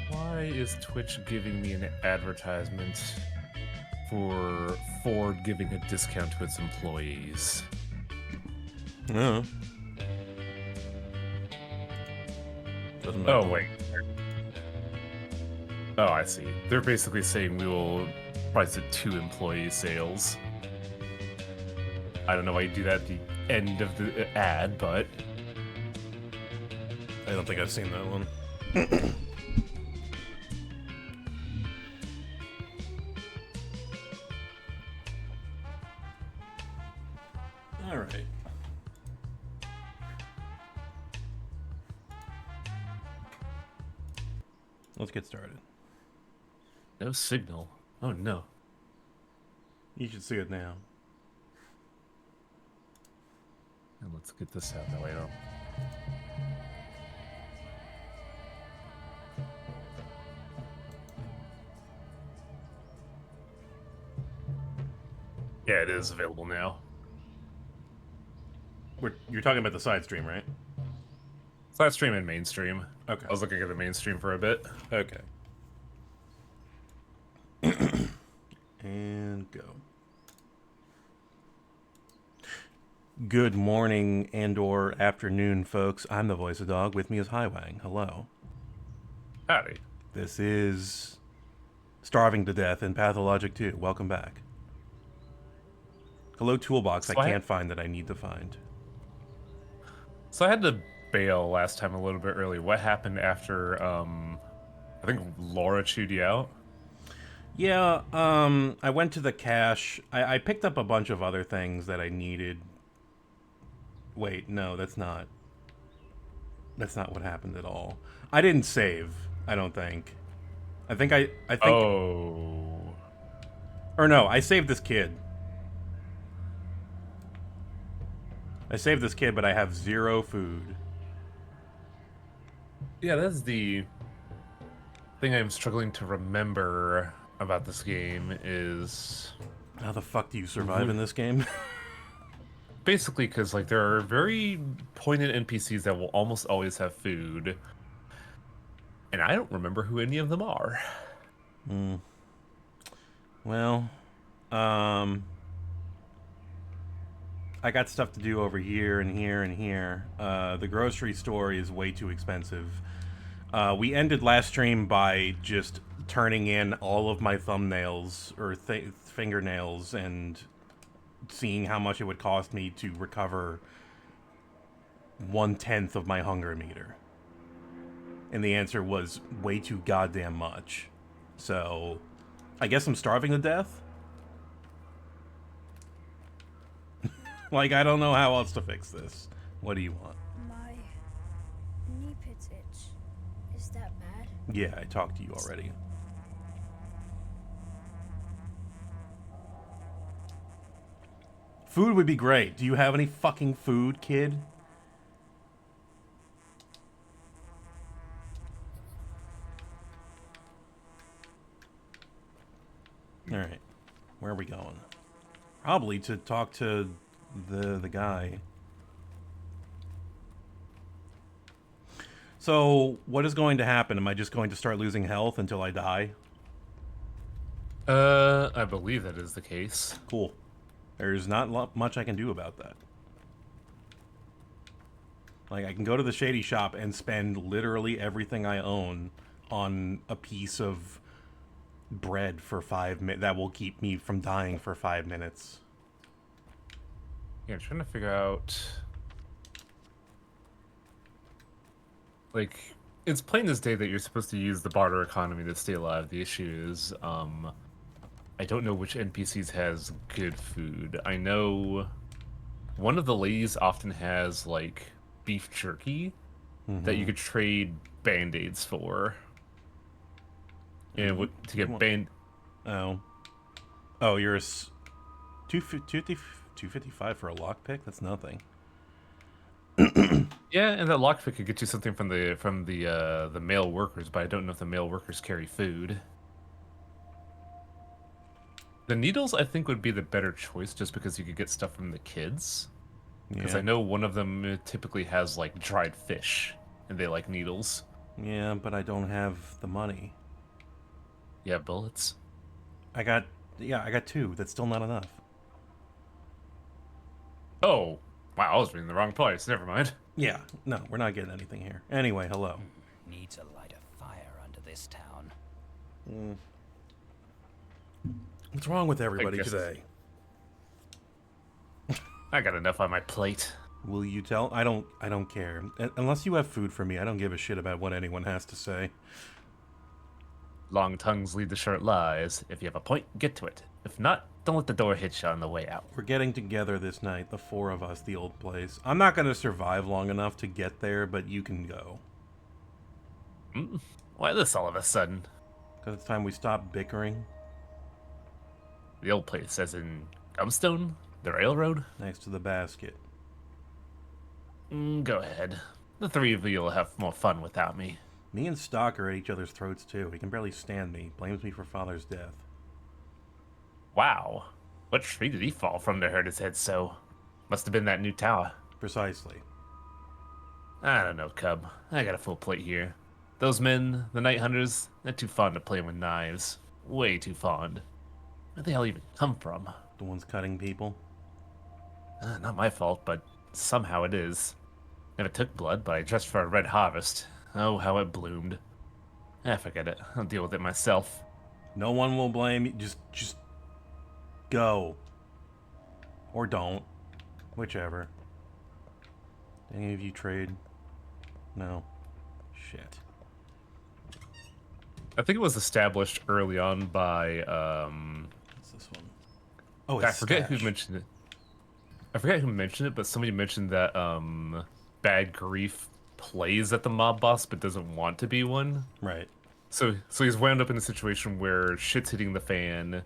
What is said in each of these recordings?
Why is Twitch giving me an advertisement for Ford giving a discount to its employees? No. Doesn't matter. Oh, wait. Oh, I see. They're basically saying we will price it to employee sales. I don't know why you do that at the end of the ad, but I don't think I've seen that one. All right. Let's get started. no signal. Oh, no. You should see it now. And let's get this out that way. I don't. Yeah, it is available now. You're talking about the side stream, right? Side stream and mainstream. Okay. I was looking at the mainstream for a bit. Okay. And go. Good morning and/or afternoon, folks. I'm the voice of dog. With me is Highwang. Hello. Howdy. This is Starving to Death in Pathologic 2. Welcome back. Hello, Toolbox. So I can't find that I need to find. So I had to bail last time a little bit early. What happened after, I think Laura chewed you out? Yeah, I went to the cache. I picked up a bunch of other things that I needed. Wait, no, that's not. That's not what happened at all. I didn't save, I don't think. I think. Oh. Or no, I saved this kid. But I have 0 food. Yeah, that's the thing I'm struggling to remember about this game is How the fuck do you survive in this game? basically because like there are very pointed NPCs that will almost always have food, and I don't remember who any of them are. Well, I got stuff to do over here and here and here. The grocery store is way too expensive. We ended last stream by just turning in all of my thumbnails or fingernails and seeing how much it would cost me to recover 1/10 of my hunger meter. And the answer was way too goddamn much. So, I guess I'm starving to death? Like, I don't know how else to fix this. What do you want? My knee pits itch. Is that bad? Yeah, I talked to you already. Food would be great. Do you have any fucking food, kid? Alright. Where are we going? Probably to talk to the guy. So, what is going to happen? Am I just going to start losing health until I die? I believe that is the case. Cool. There's not much I can do about that. Like, I can go to the Shady Shop and spend literally everything I own on a piece of bread for 5 minutes. That will keep me from dying for 5 minutes. Yeah, I'm trying to figure out. Like, it's plain as day that you're supposed to use the barter economy to stay alive. The issue is, I don't know which NPCs has good food. I know one of the ladies often has, like, beef jerky that you could trade band-aids for. And to get band... Oh. Oh, you're a 255 for a lockpick? That's nothing. Yeah, and that lockpick could get you something from the male workers, but I don't know if the male workers carry food. The needles, I think, would be the better choice, just because you could get stuff from the kids. Because I know one of them typically has, like, dried fish, and they like needles. Yeah, but I don't have the money. Yeah, bullets. I got, yeah, I got 2. That's still not enough. Oh, wow, I was reading the wrong place. Never mind. Yeah, no, we're not getting anything here. Anyway, hello. Need to light a fire under this town. What's wrong with I everybody guess today? I got enough on my plate. Will you tell? I don't care. Unless you have food for me, I don't give a shit about what anyone has to say. Long tongues lead to short lies. If you have a point, get to it. If not, don't let the door hit you on the way out. We're getting together this night, the 4 of us, the old place. I'm not going to survive long enough to get there, but you can go. Why this all of a sudden? Because it's time we stop bickering. The old place, as in Gumstone? The railroad? Next to the basket. Go ahead. The 3 of you will have more fun without me. Me and Stock are at each other's throats, too. He can barely stand me. Blames me for Father's death. Wow. What tree did he fall from to hurt his head so? Must have been that new tower. Precisely. I don't know, Cub. I got a full plate here. Those men, the Night Hunters, they're too fond of playing with knives. Way too fond. Where the hell even come from? The ones cutting people. Not my fault, but somehow it is. Never took blood, but I dressed for a red harvest. Oh, how it bloomed. Forget it. I'll deal with it myself. No one will blame you. Just go. Or don't. Whichever. Any of you trade? No. Shit. I think it was established early on by, What's this one? Oh, I it's forget Stash. who mentioned it. I forget who mentioned it, but somebody mentioned that, Bad Grief plays at the mob boss but doesn't want to be one. Right. So he's wound up in a situation where shit's hitting the fan.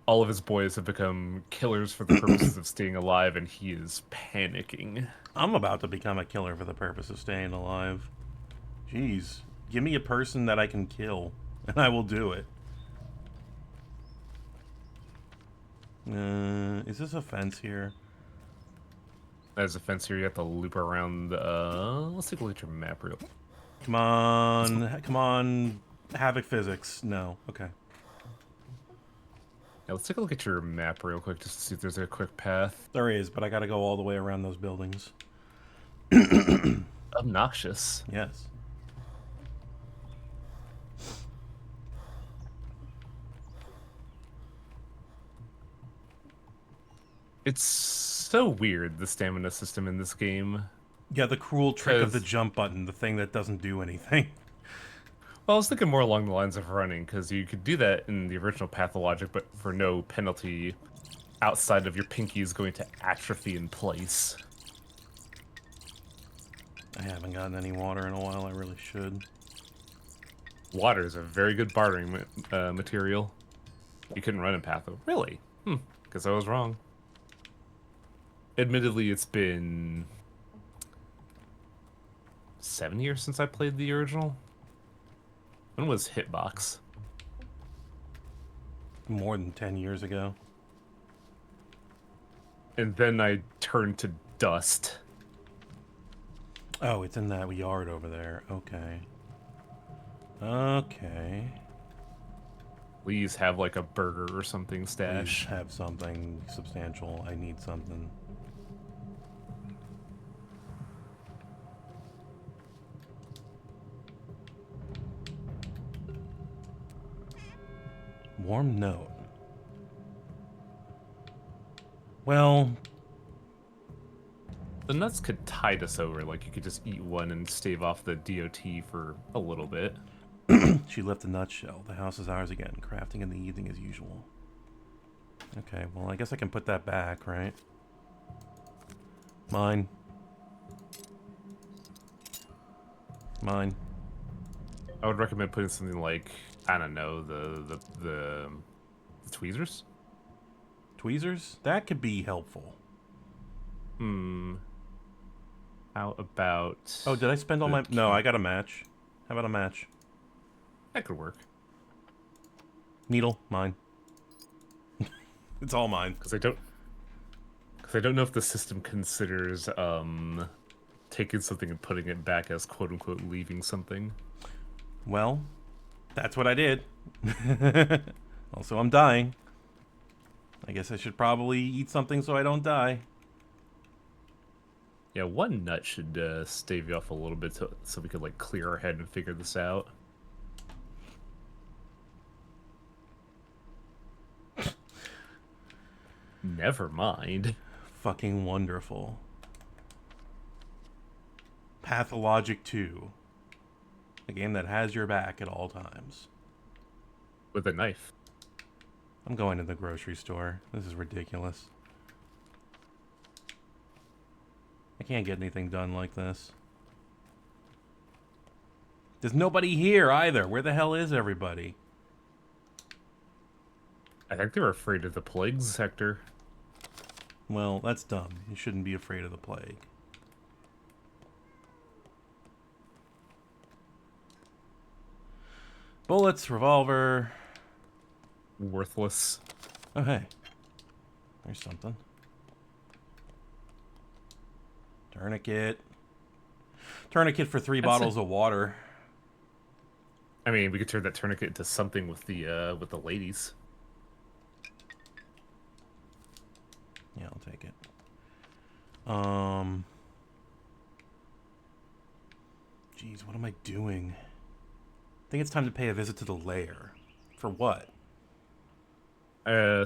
All of his boys have become killers for the purposes of staying alive, and he is panicking. I'm about to become a killer for the purpose of staying alive. Jeez. Give me a person that I can kill, and I will do it. Is this a fence here? There's a fence here. You have to loop around. Let's take a look at your map real. Come on. Come on. Havoc physics. No. Okay. Yeah, let's take a look at your map real quick just to see if there's a quick path. There is, but I gotta go all the way around those buildings. Obnoxious. Yes. It's so weird, the stamina system in this game. Yeah, the cruel trick of the 'Cause- jump button, the thing that doesn't do anything. Well, I was thinking more along the lines of running, because you could do that in the original Pathologic, but for no penalty outside of your pinkies going to atrophy in place. I haven't gotten any water in a while. I really should. Water is a very good bartering material. You couldn't run in Patho. Really? Because I was wrong. Admittedly, it's been 7 years since I played the original. When was Hitbox? More than 10 years ago. And then I turned to Dust. Oh, it's in that yard over there. Okay. Okay. Please have like a burger or something Please stash. have something substantial. I need something. Warm note. Well, The nuts could tide us over. Like you could just eat one and stave off the DOT for a little bit. she left a nutshell. The house is ours again. Crafting in the evening as usual. Okay, well, I guess I can put that back, right? Mine. Mine. I would recommend putting something like, I don't know, the tweezers. Tweezers? That could be helpful. How about? Oh, did I spend all the my... No, I got a match. How about a match? That could work. Needle, mine. It's all mine. Because I don't know if the system considers taking something and putting it back as quote unquote leaving something. Well, that's what I did. Also, I'm dying. I guess I should probably eat something so I don't die. Yeah, one nut should stave you off a little bit so we could like clear our head and figure this out. Never mind. Fucking wonderful. Pathologic 2. A game that has your back at all times. With a knife. I'm going to the grocery store. This is ridiculous. I can't get anything done like this. There's nobody here either. Where the hell is everybody? I think they were afraid of the plague sector. Well, that's dumb. You shouldn't be afraid of the plague. Bullets, revolver. Worthless. Oh, hey. There's something. Tourniquet. Tourniquet for 3 bottles of water. I mean, we could turn that tourniquet into something with the ladies. Yeah, I'll take it. Jeez, what am I doing? I think it's time to pay a visit to the lair. For what?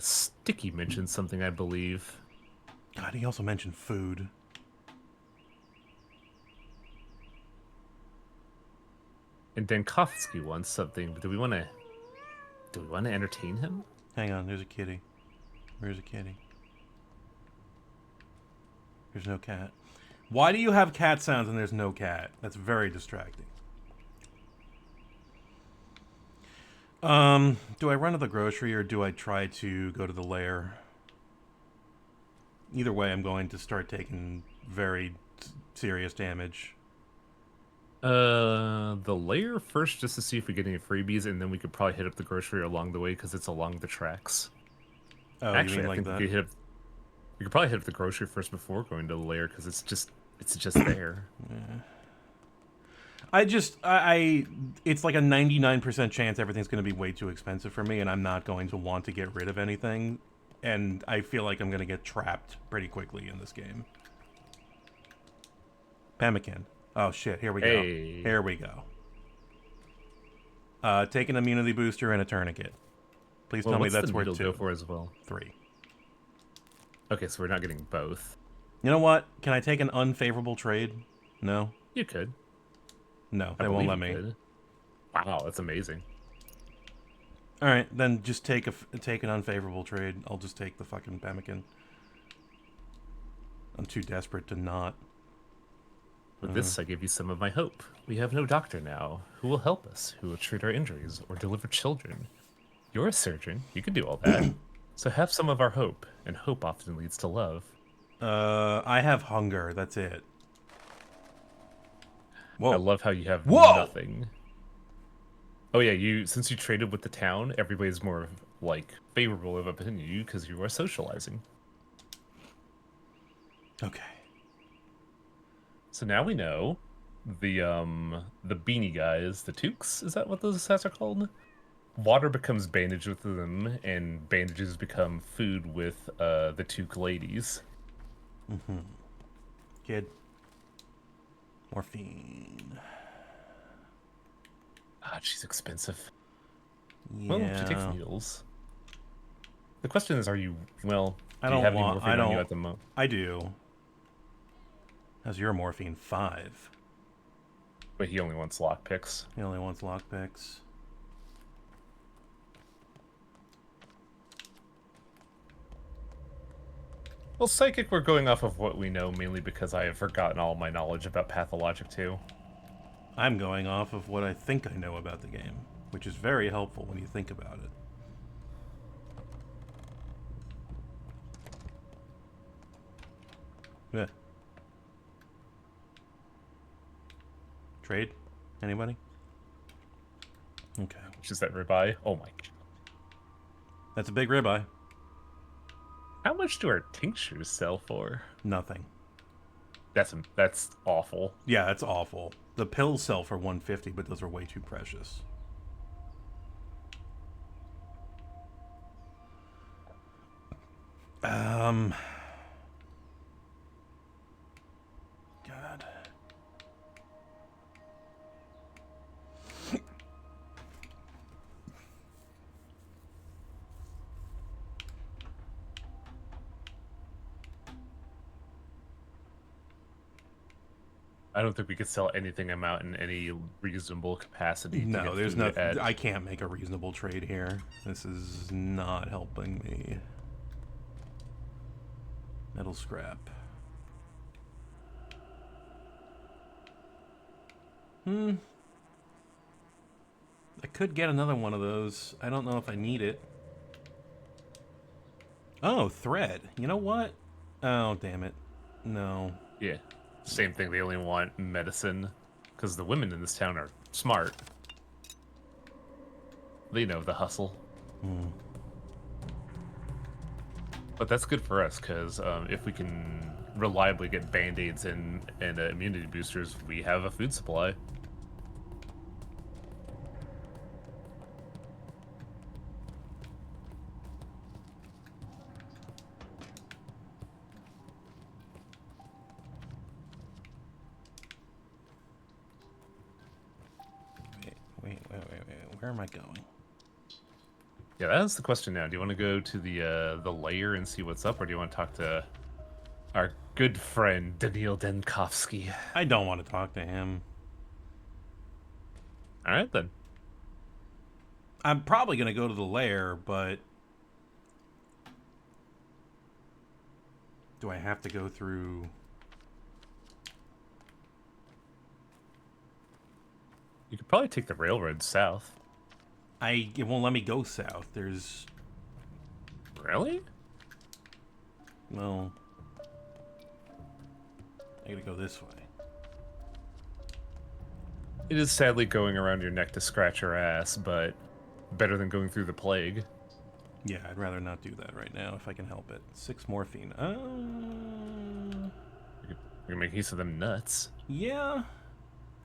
Sticky mentioned something, I believe. God, he also mentioned food. And Dankovsky wants something, but do we want to entertain him? Hang on, there's a kitty. Where's a kitty? There's no cat. Why do you have cat sounds and there's no cat? That's very distracting. Do I run to the grocery or do I try to go to the lair? Either way, I'm going to start taking very serious damage. The layer first, just to see if we get any freebies, and then we could probably hit up the grocery along the way because it's along the tracks. Oh, Actually, you mean I like think that? we could probably hit up the grocery first before going to the layer because it's just there. It's like a 99% chance everything's going to be way too expensive for me, and I'm not going to want to get rid of anything. And I feel like I'm going to get trapped pretty quickly in this game. Pemmican. Oh shit, here we go. Hey. Here we go. Take an immunity booster and a tourniquet. Please tell me what's that's the worth needle 2. go for as well? 3. Okay, so we're not getting both. You know what? Can I take an unfavorable trade? No? You could. No, I they won't let believe me. you could. Wow, that's amazing. Alright, then just take an unfavorable trade. I'll just take the fucking pemmican. I'm too desperate to not. With this, I give you some of my hope. We have no doctor now. Who will help us? Who will treat our injuries or deliver children? You're a surgeon. You can do all that. So have some of our hope, and hope often leads to love. I have hunger. That's it. Whoa. I love how you have Whoa! nothing. Oh yeah, since you traded with the town, everybody's more like favorable of opinion of you because you are socializing. Okay. So now we know the beanie guys, the toques, is that what those hats are called? Water becomes bandage with them, and bandages become food with the toque ladies. Mm-hmm. Kid. Morphine. Ah, she's expensive. Yeah. Well, she takes needles. The question is, do I you don't have any want. morphine I on don't. you at the moment? I do. How's your morphine? 5. But he only wants lockpicks. He only wants lockpicks. Well, Psychic, we're going off of what we know, mainly because I have forgotten all my knowledge about Pathologic 2. I'm going off of what I think I know about the game, which is very helpful when you think about it. Yeah. Trade? Anybody? Okay. Which is that ribeye? Oh my god. That's a big ribeye. How much do our tinctures sell for? Nothing. That's awful. Yeah, that's awful. The pills sell for 150, but those are way too precious. Um, God. I don't think we could sell anything amount in any reasonable capacity to No, get there's food nothing. at. I can't make a reasonable trade here. This is not helping me. Metal scrap. I could get another one of those. I don't know if I need it. Oh, thread. You know what? Oh, damn it. No. Yeah, same thing. They only want medicine because the women in this town are smart. They know the hustle. But that's good for us because if we can reliably get band-aids and immunity boosters, we have a food supply. Wait. Where am I going? Yeah, that's the question now. Do you want to go to the lair and see what's up, or do you want to talk to our good friend Daniil Denkovsky? I don't want to talk to him. All right then. I'm probably going to go to the lair, but do I have to go through... You could probably take the railroad south. It won't let me go south. There's... Really? Well... I gotta go this way. It is sadly going around your neck to scratch your ass, but better than going through the plague. Yeah, I'd rather not do that right now if I can help it. 6 morphine. You can make use of them nuts. Yeah.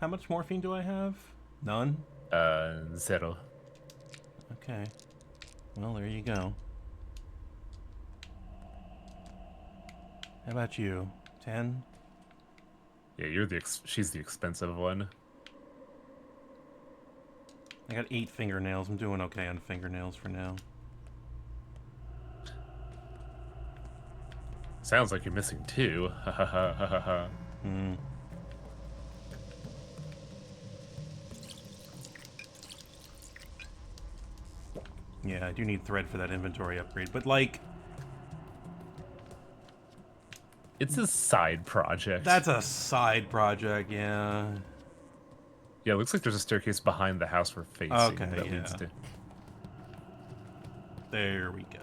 How much morphine do I have? None? 0. Okay. Well, there you go. How about you? 10? Yeah, she's the expensive one. I got 8 fingernails. I'm doing okay on fingernails for now. Sounds like you're missing 2. Ha ha ha ha ha ha. Yeah, I do need thread for that inventory upgrade, but like... It's a side project. That's a side project, yeah. Yeah, it looks like there's a staircase behind the house we're facing Okay, that leads yeah. to. There we go.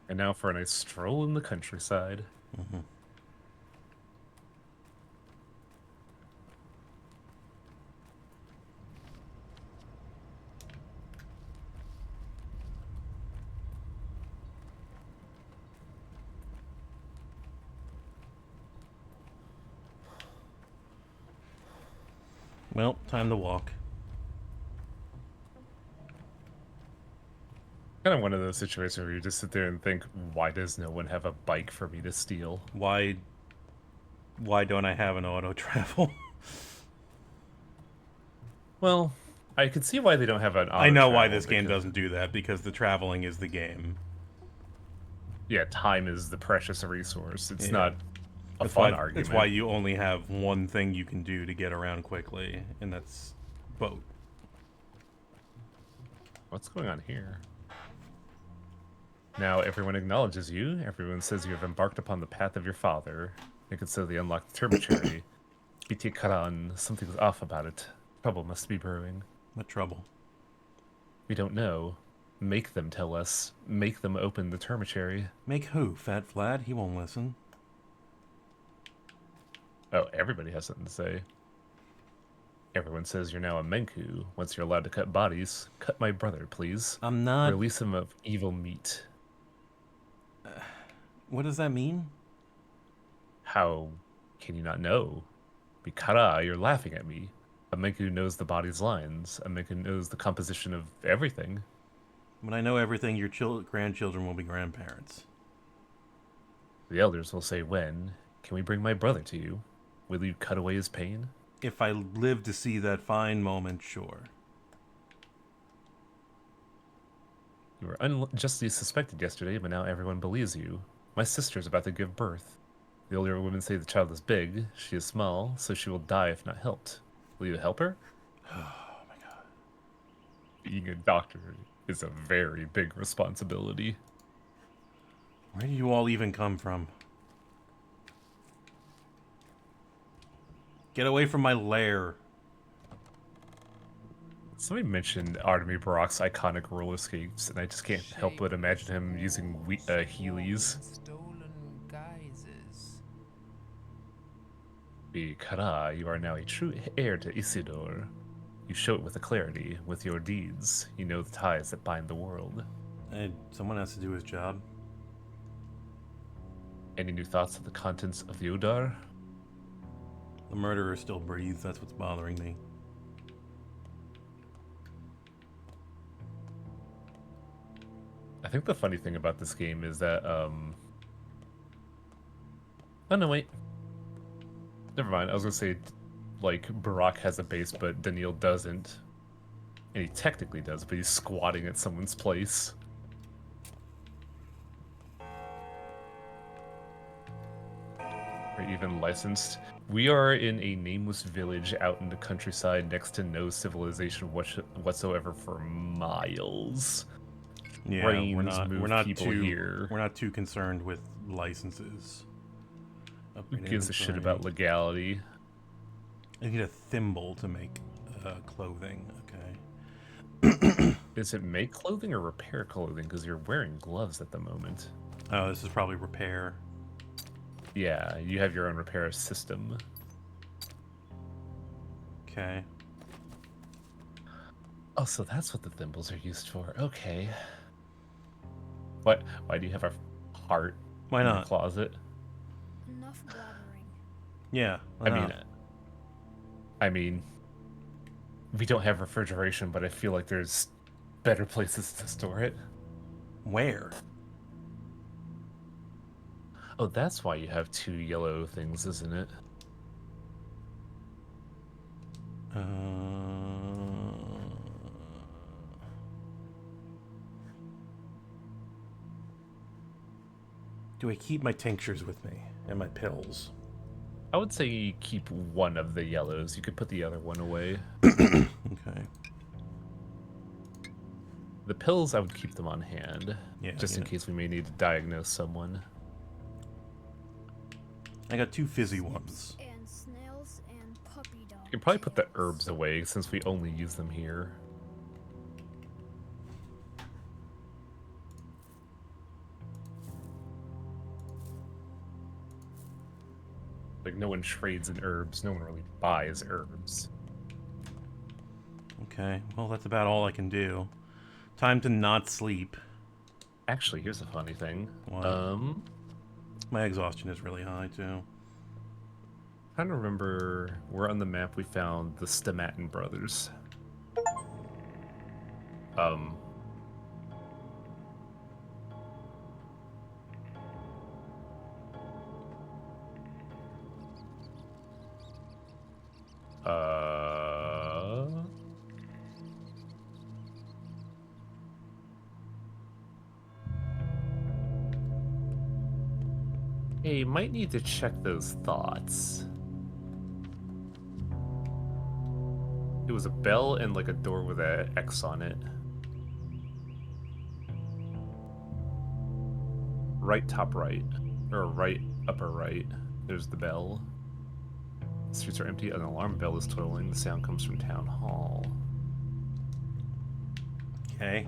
And now for a nice stroll in the countryside. Well, time to walk. Kind of one of those situations where you just sit there and think, why does no one have a bike for me to steal? Why don't I have an auto travel? Well, I could see why they don't have an auto I know why travel this game because- doesn't do that, because the traveling is the game. Yeah, time is the precious resource. It's Yeah. not a That's fun why, argument. That's why you only have one thing you can do to get around quickly, and that's boat. What's going on here? Now everyone acknowledges you. Everyone says you have embarked upon the path of your father. They consider the unlocked Termituary. BT Karan, something's off about it. Trouble must be brewing. What trouble? We don't know. Make them tell us. Make them open the Termituary. Make who? Fat Vlad? He won't listen. Oh, everybody has something to say. Everyone says you're now a Menku. Once you're allowed to cut bodies, cut my brother, please. I'm not. Release him of evil meat. What does that mean? How can you not know? Mikara, you're laughing at me. A Menku knows the body's lines. A Menku knows the composition of everything. When I know everything, your grandchildren will be grandparents. The elders will say when. Can we bring my brother to you? Will you cut away his pain? If I live to see that fine moment, sure. You were unjustly suspected yesterday, but now everyone believes you. My sister's about to give birth. The older women say the child is big, she is small, so she will die if not helped. Will you help her? Oh my god. Being a doctor is a very big responsibility. Where do you all even come from? Get away from my lair. Somebody mentioned Artemy Barak's iconic roller skates, and I just can't help but imagine him using Heelys. Stolen guises. Kara, you are now a true heir to Isidore. You show it with a clarity, with your deeds. You know the ties that bind the world. Someone has to do his job. Any new thoughts of the contents of the Udar? The murderer still breathes. That's what's bothering me. I think the funny thing about this game is that, oh no, wait. Never mind, I was gonna say, like, Barak has a base, but Daniil doesn't. And he technically does, but he's squatting at someone's place. Or even licensed. We are in a nameless village out in the countryside next to no civilization whatsoever for miles. Yeah, Brains we're move not people too here. we're not too concerned with licenses. Who gives a shit about legality? I need a thimble to make clothing. Okay. Is it make clothing or repair clothing? Because you're wearing gloves at the moment. Oh, this is probably repair. Yeah, you have your own repair system. Okay. Oh, so that's what the thimbles are used for. Okay. What? Why do you have a heart Why in your not? closet? Enough blabbering. Yeah. I mean, we don't have refrigeration, but I feel like there's better places to store it. Where? Oh, that's why you have two yellow things, isn't it? Do I keep my tinctures with me and my pills? I would say you keep one of the yellows. You could put the other one away. Okay. The pills, I would keep them on hand. Yeah, just in case we may need to diagnose someone. I got two fizzy ones. And snails and puppy dogs. You can probably put the herbs away since we only use them here. Like, no one trades in herbs. No one really buys herbs. Okay, well, that's about all I can do. Time to not sleep. Actually, here's a funny thing. What? My exhaustion is really high, too. Trying to remember where on the map we found the Stamatin brothers. Hey, might need to check those thoughts. It was a bell and like a door with an X on it. Right top right. Or right upper right. There's the bell. The streets are empty. An alarm bell is tolling. The sound comes from town hall. Okay.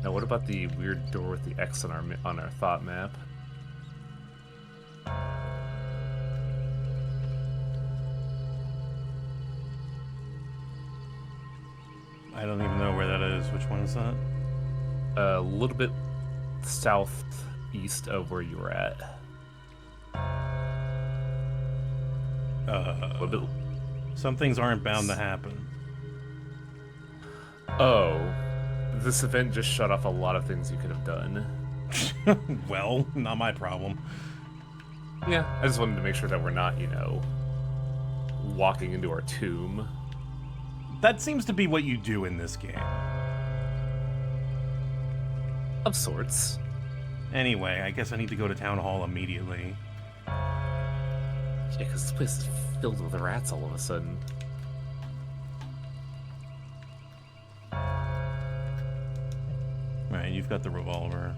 Now, what about the weird door with the X on our thought map? I don't even know where that is. Which one is that? A little bit southeast of where you were at. A little bit. Some things aren't bound to happen. Oh, this event just shut off a lot of things you could have done. Well, not my problem. Yeah, I just wanted to make sure that we're not, you know, walking into our tomb. That seems to be what you do in this game. Of sorts. Anyway, I guess I need to go to Town Hall immediately. Yeah, because this place is filled with rats all of a sudden. Right, you've got the revolver.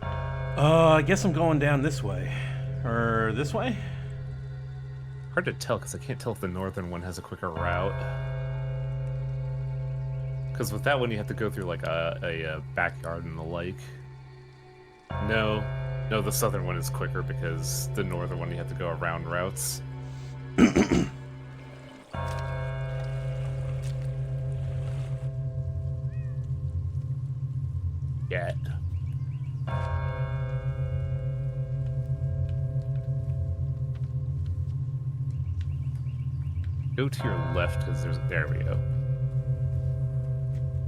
I guess I'm going down this way. Or this way? Hard to tell, because I can't tell if the northern one has a quicker route. Because with that one, you have to go through, like, a backyard and the like. No, the southern one is quicker, because the northern one, you have to go around routes. Yeah. Go to your left, because there we go.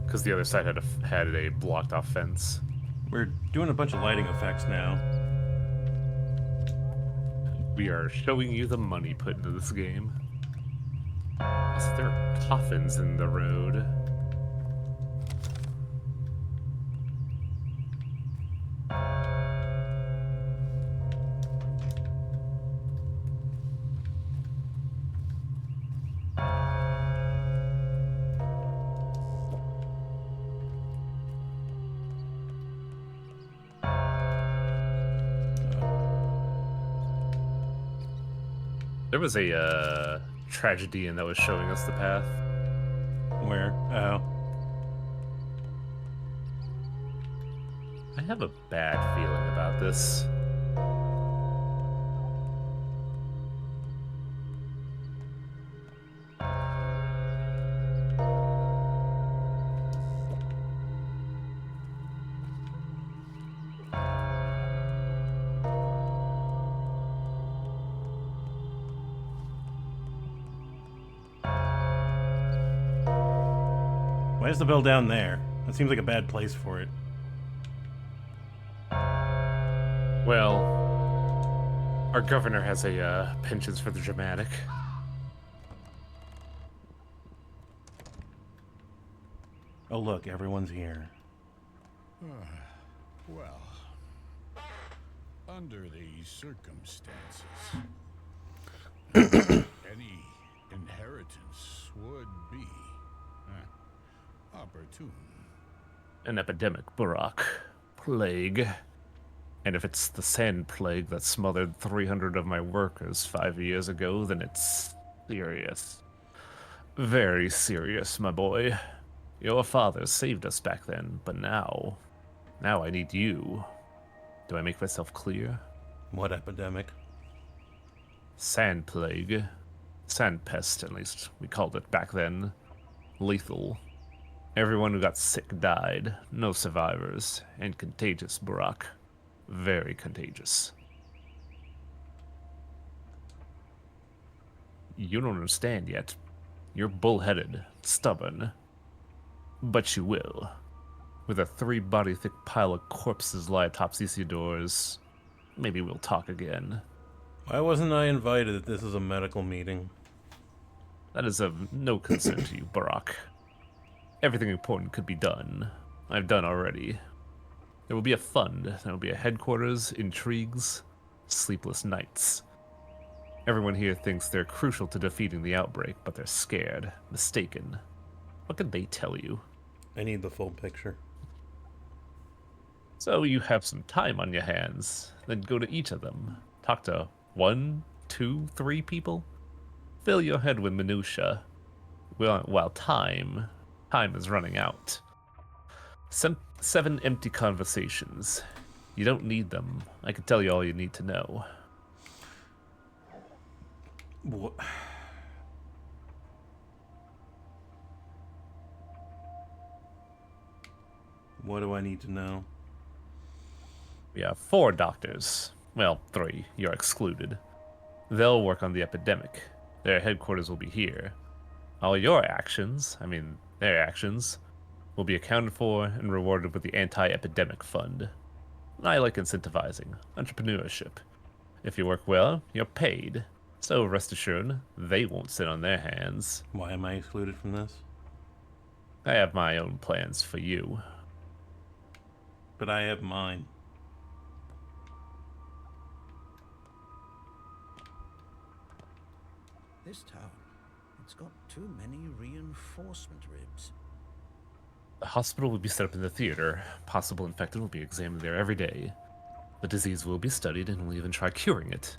Because the other side had a blocked off fence. We're doing a bunch of lighting effects now. We are showing you the money put into this game. Also, there are coffins in the road. There was a tragedy and that was showing us the path. Where? Oh. I have a bad feeling about this. Why is the bell down there? That seems like a bad place for it. Well, our governor has a penchant for the dramatic. Oh look, everyone's here. Well, under these circumstances, any inheritance would be opportune. An epidemic, Barack. Plague. And if it's the sand plague that smothered 300 of my workers 5 years ago, then it's serious. Very serious, my boy. Your father saved us back then, but now I need you. Do I make myself clear? What epidemic? Sand plague. Sand pest, at least we called it back then. Lethal. Everyone who got sick died. No survivors. And contagious, Barack. Very contagious. You don't understand yet. You're bullheaded, stubborn. But you will. With a 3-body-thick pile of corpses lie atop CC doors, maybe we'll talk again. Why wasn't I invited if this is a medical meeting? That is of no concern to you, Barack. Everything important could be done. I've done already. There will be a fund. There will be a headquarters, intrigues, sleepless nights. Everyone here thinks they're crucial to defeating the outbreak, but they're scared, mistaken. What could they tell you? I need the full picture. So you have some time on your hands. Then go to each of them. Talk to 1, 2, 3 people. Fill your head with minutia. While time is running out. 7 empty conversations. You don't need them. I can tell you all you need to know. What? What do I need to know? We have 4 doctors. Well, 3. You're excluded. They'll work on the epidemic. Their headquarters will be here. All your actions, I mean, their actions, will be accounted for and rewarded with the anti-epidemic fund. I like incentivizing, entrepreneurship. If you work well, you're paid. So rest assured, they won't sit on their hands. Why am I excluded from this? I have my own plans for you. But I have mine. This town, it's got too many reinforcement ribs. The hospital will be set up in the theater. Possible infected will be examined there every day. The disease will be studied and we'll even try curing it.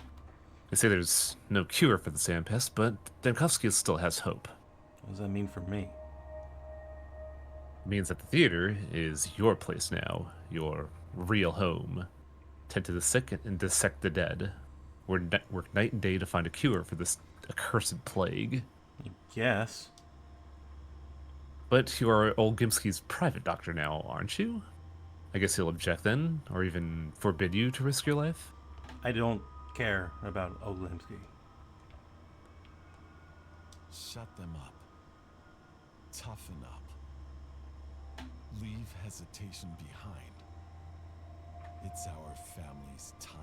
They say there's no cure for the sandpest, but Dankovsky still has hope. What does that mean for me? It means that the theater is your place now, your real home. Tend to the sick and dissect the dead. Work night and day to find a cure for this accursed plague. Yes. But you are old Gimski's private doctor now, aren't you? I guess he'll object then, or even forbid you to risk your life? I don't care about Olimsky. Shut them up. Toughen up. Leave hesitation behind. It's our family's time.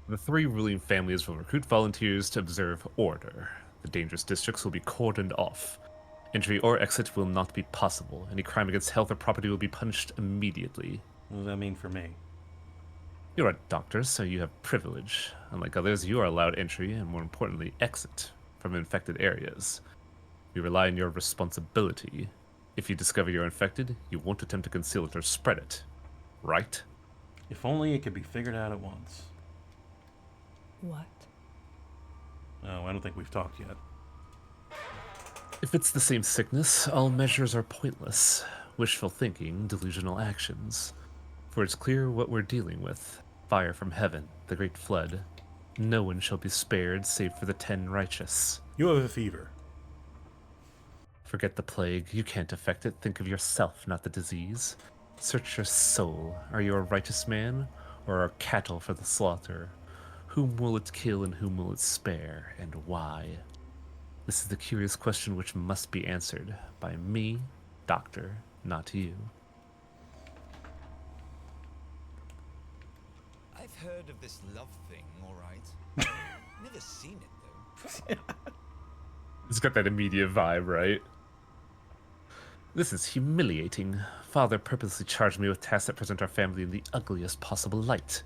The 3 ruling families will recruit volunteers to observe order. The dangerous districts will be cordoned off. Entry or exit will not be possible. Any crime against health or property will be punished immediately. What does that mean for me? You're a doctor, so you have privilege. Unlike others, you are allowed entry and, more importantly, exit from infected areas. We rely on your responsibility. If you discover you're infected, you won't attempt to conceal it or spread it. Right? If only it could be figured out at once. What? Oh, I don't think we've talked yet. If it's the same sickness, all measures are pointless. Wishful thinking, delusional actions. For it's clear what we're dealing with. Fire from heaven, the great flood. No one shall be spared save for the 10 righteous. You have a fever. Forget the plague. You can't affect it. Think of yourself, not the disease. Search your soul. Are you a righteous man, or are cattle for the slaughter? Whom will it kill and whom will it spare, and why? This is the curious question which must be answered by me, doctor, not you. I've heard of this love thing, all right. Never seen it, though. It's got that immediate vibe, right? This is humiliating. Father purposely charged me with tasks that present our family in the ugliest possible light.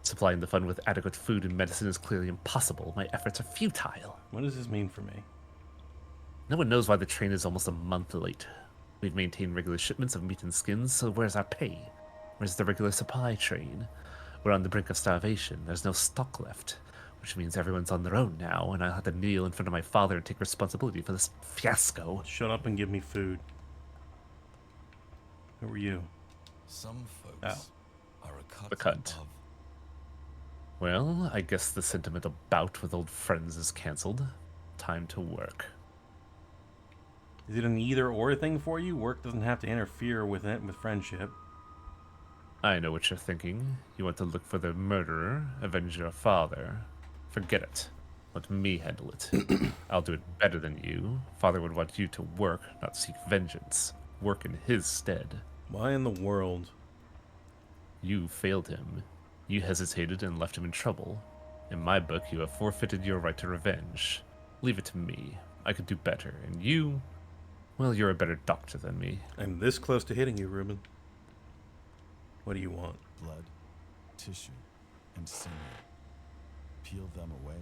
Supplying the fund with adequate food and medicine is clearly impossible. My efforts are futile. What does this mean for me? No one knows why the train is almost a month late. We've maintained regular shipments of meat and skins, so where's our pay? Where's the regular supply train? We're on the brink of starvation. There's no stock left, which means everyone's on their own now, and I'll have to kneel in front of my father and take responsibility for this fiasco. Shut up and give me food. Who are you? Some folks are a cut The cunt. above. Well, I guess the sentimental bout with old friends is cancelled. Time to work. Is it an either-or thing for you? Work doesn't have to interfere with it, with friendship. I know what you're thinking. You want to look for the murderer, avenge your father. Forget it. Let me handle it. I'll do it better than you. Father would want you to work, not seek vengeance. Work in his stead. Why in the world? You failed him. You hesitated and left him in trouble. In my book, you have forfeited your right to revenge. Leave it to me. I could do better, and you... Well, you're a better doctor than me. I'm this close to hitting you, Ruben. What do you want? Blood, tissue, and sinew. Peel them away,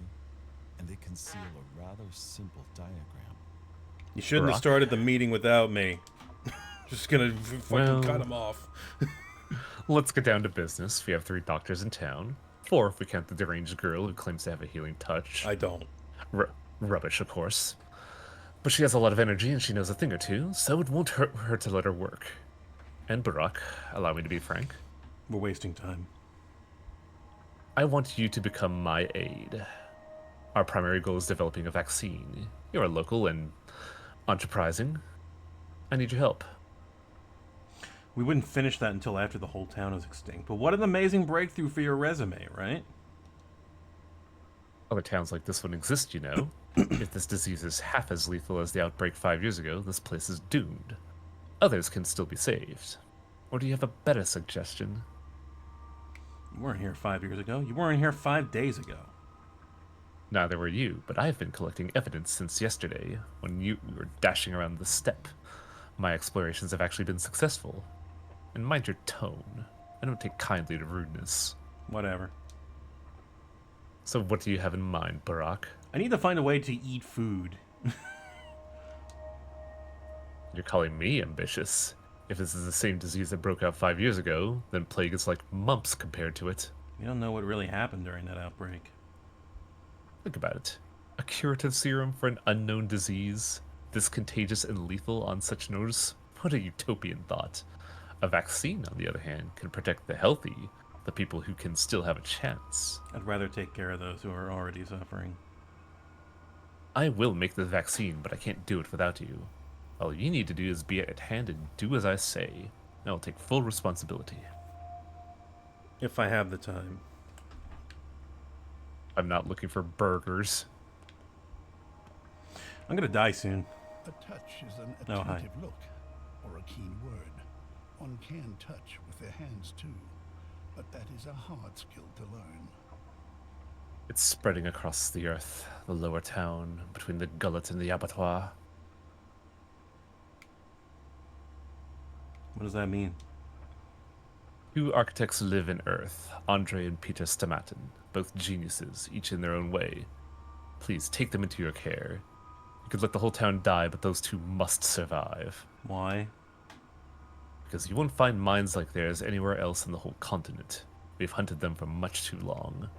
and they conceal a rather simple diagram. You shouldn't have started the meeting without me. Just gonna fucking cut him off. Let's get down to business. We have 3 doctors in town. 4 if we count the deranged girl who claims to have a healing touch. I don't. Rubbish, of course. But she has a lot of energy and she knows a thing or two, so it won't hurt her to let her work. And Barack, allow me to be frank. We're wasting time. I want you to become my aide. Our primary goal is developing a vaccine. You're local and enterprising. I need your help. We wouldn't finish that until after the whole town is extinct. But what an amazing breakthrough for your resume, right? Other towns like this one exist, you know. If this disease is half as lethal as the outbreak 5 years ago, this place is doomed. Others can still be saved. Or do you have a better suggestion? You weren't here 5 years ago. You weren't here 5 days ago. Neither were you, but I've been collecting evidence since yesterday, when you were dashing around the steppe. My explorations have actually been successful. And mind your tone. I don't take kindly to rudeness. Whatever. So what do you have in mind, Barack? I need to find a way to eat food. You're calling me ambitious. If this is the same disease that broke out 5 years ago, then plague is like mumps compared to it. We don't know what really happened during that outbreak. Think about it. A curative serum for an unknown disease, this contagious and lethal on such notice? What a utopian thought. A vaccine, on the other hand, can protect the healthy, the people who can still have a chance. I'd rather take care of those who are already suffering. I will make the vaccine, but I can't do it without you. All you need to do is be at hand and do as I say. I will take full responsibility. If I have the time. I'm not looking for burgers. I'm gonna die soon. A touch is an Oh, hi. attentive look, or a keen word. One can touch with their hands too, but that is a hard skill to learn. It's spreading across the earth, the lower town, between the gullet and the abattoir. What does that mean? Two architects live in Earth, Andre and Peter Stamatin, both geniuses, each in their own way. Please take them into your care. You could let the whole town die, but those two must survive. Why? Because you won't find minds like theirs anywhere else in the whole continent. We've hunted them for much too long.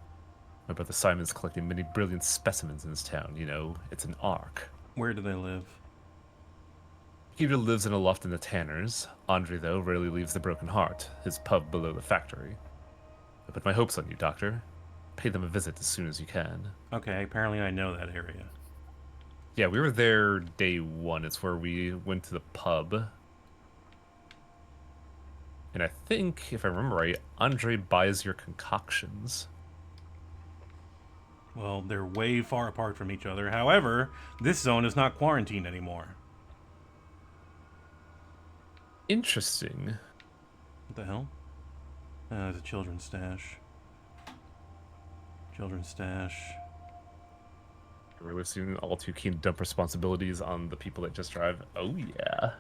My brother Simon's collecting many brilliant specimens in his town, you know. It's an ark. Where do they live? Peter lives in a loft in the Tanners. Andre, though, rarely leaves the Broken Heart, his pub below the factory. I put my hopes on you, Doctor. Pay them a visit as soon as you can. Okay, apparently I know that area. Yeah, we were there day one. It's where we went to the pub. And I think, if I remember right, Andre buys your concoctions. Well, they're way far apart from each other. However, this zone is not quarantined anymore. Interesting. What the hell? It's a children's stash. Children's stash. I really seem all too keen to dump responsibilities on the people that just drive. Oh, yeah.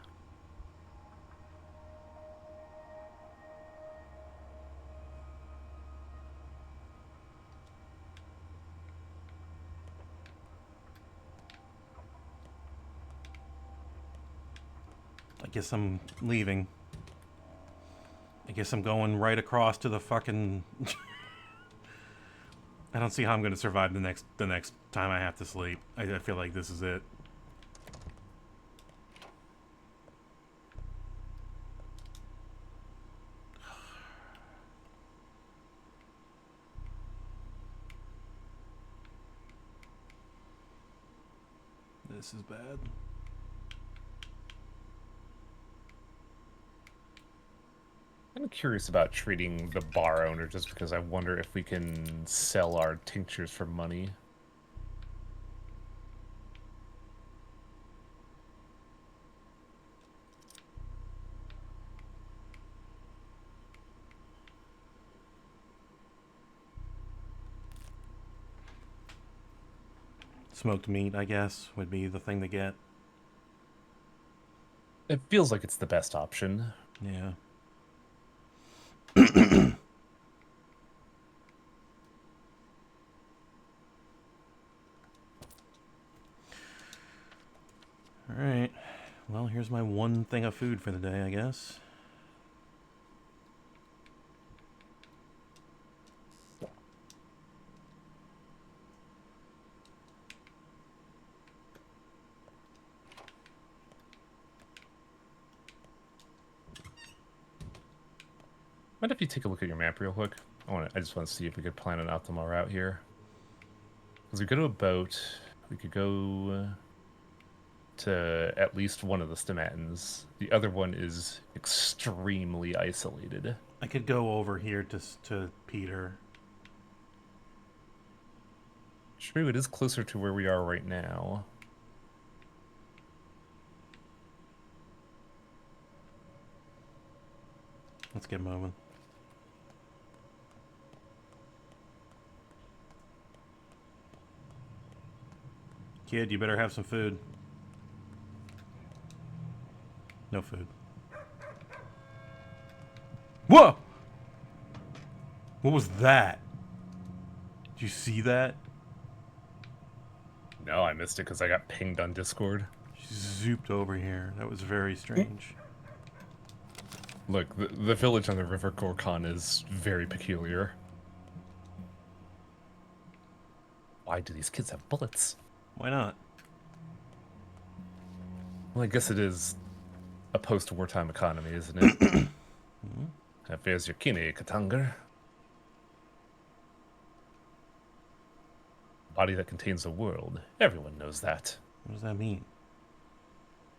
I guess I'm leaving. I guess I'm going right across to the fucking... I don't see how I'm going to survive the next time I have to sleep. I feel like this is it. This is bad. I'm curious about treating the bar owner just because I wonder if we can sell our tinctures for money. Smoked meat, I guess, would be the thing to get. It feels like it's the best option. Yeah. Alright. Well, here's my one thing of food for the day, I guess. Mind if you take a look at your map real quick? I just want to see if we could plan an optimal route here. Because we go to a boat, we could go to at least one of the stomatins. The other one is extremely isolated. I could go over here to Peter. True, it is closer to where we are right now. Let's get moving. Kid, you better have some food. No food. Whoa! What was that? Did you see that? No, I missed it because I got pinged on Discord. She zooped over here. That was very strange. Look, the village on the River Gorkon is very peculiar. Why do these kids have bullets? Why not? Well, I guess it is a post-wartime economy, isn't it? There's your kine, Katanger. Body that contains the world. Everyone knows that. What does that mean?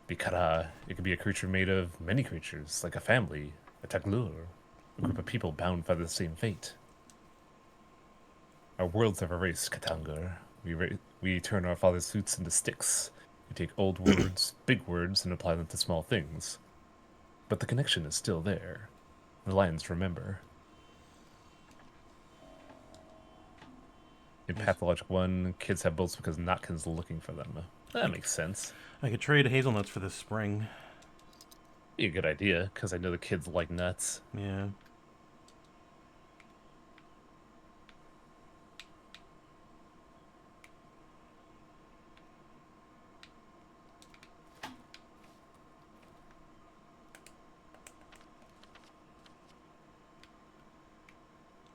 Bikara, it could be a creature made of many creatures, like a family, a taglur, a group of people bound by the same fate. Our worlds have erased, Katanger. We turn our father's suits into sticks. We take old words, big words, and apply them to small things. But the connection is still there. The lions remember. In Pathologic 1, kids have bullets because Notkin's looking for them. That makes sense. I could trade hazelnuts for this spring. Be a good idea, because I know the kids like nuts. Yeah.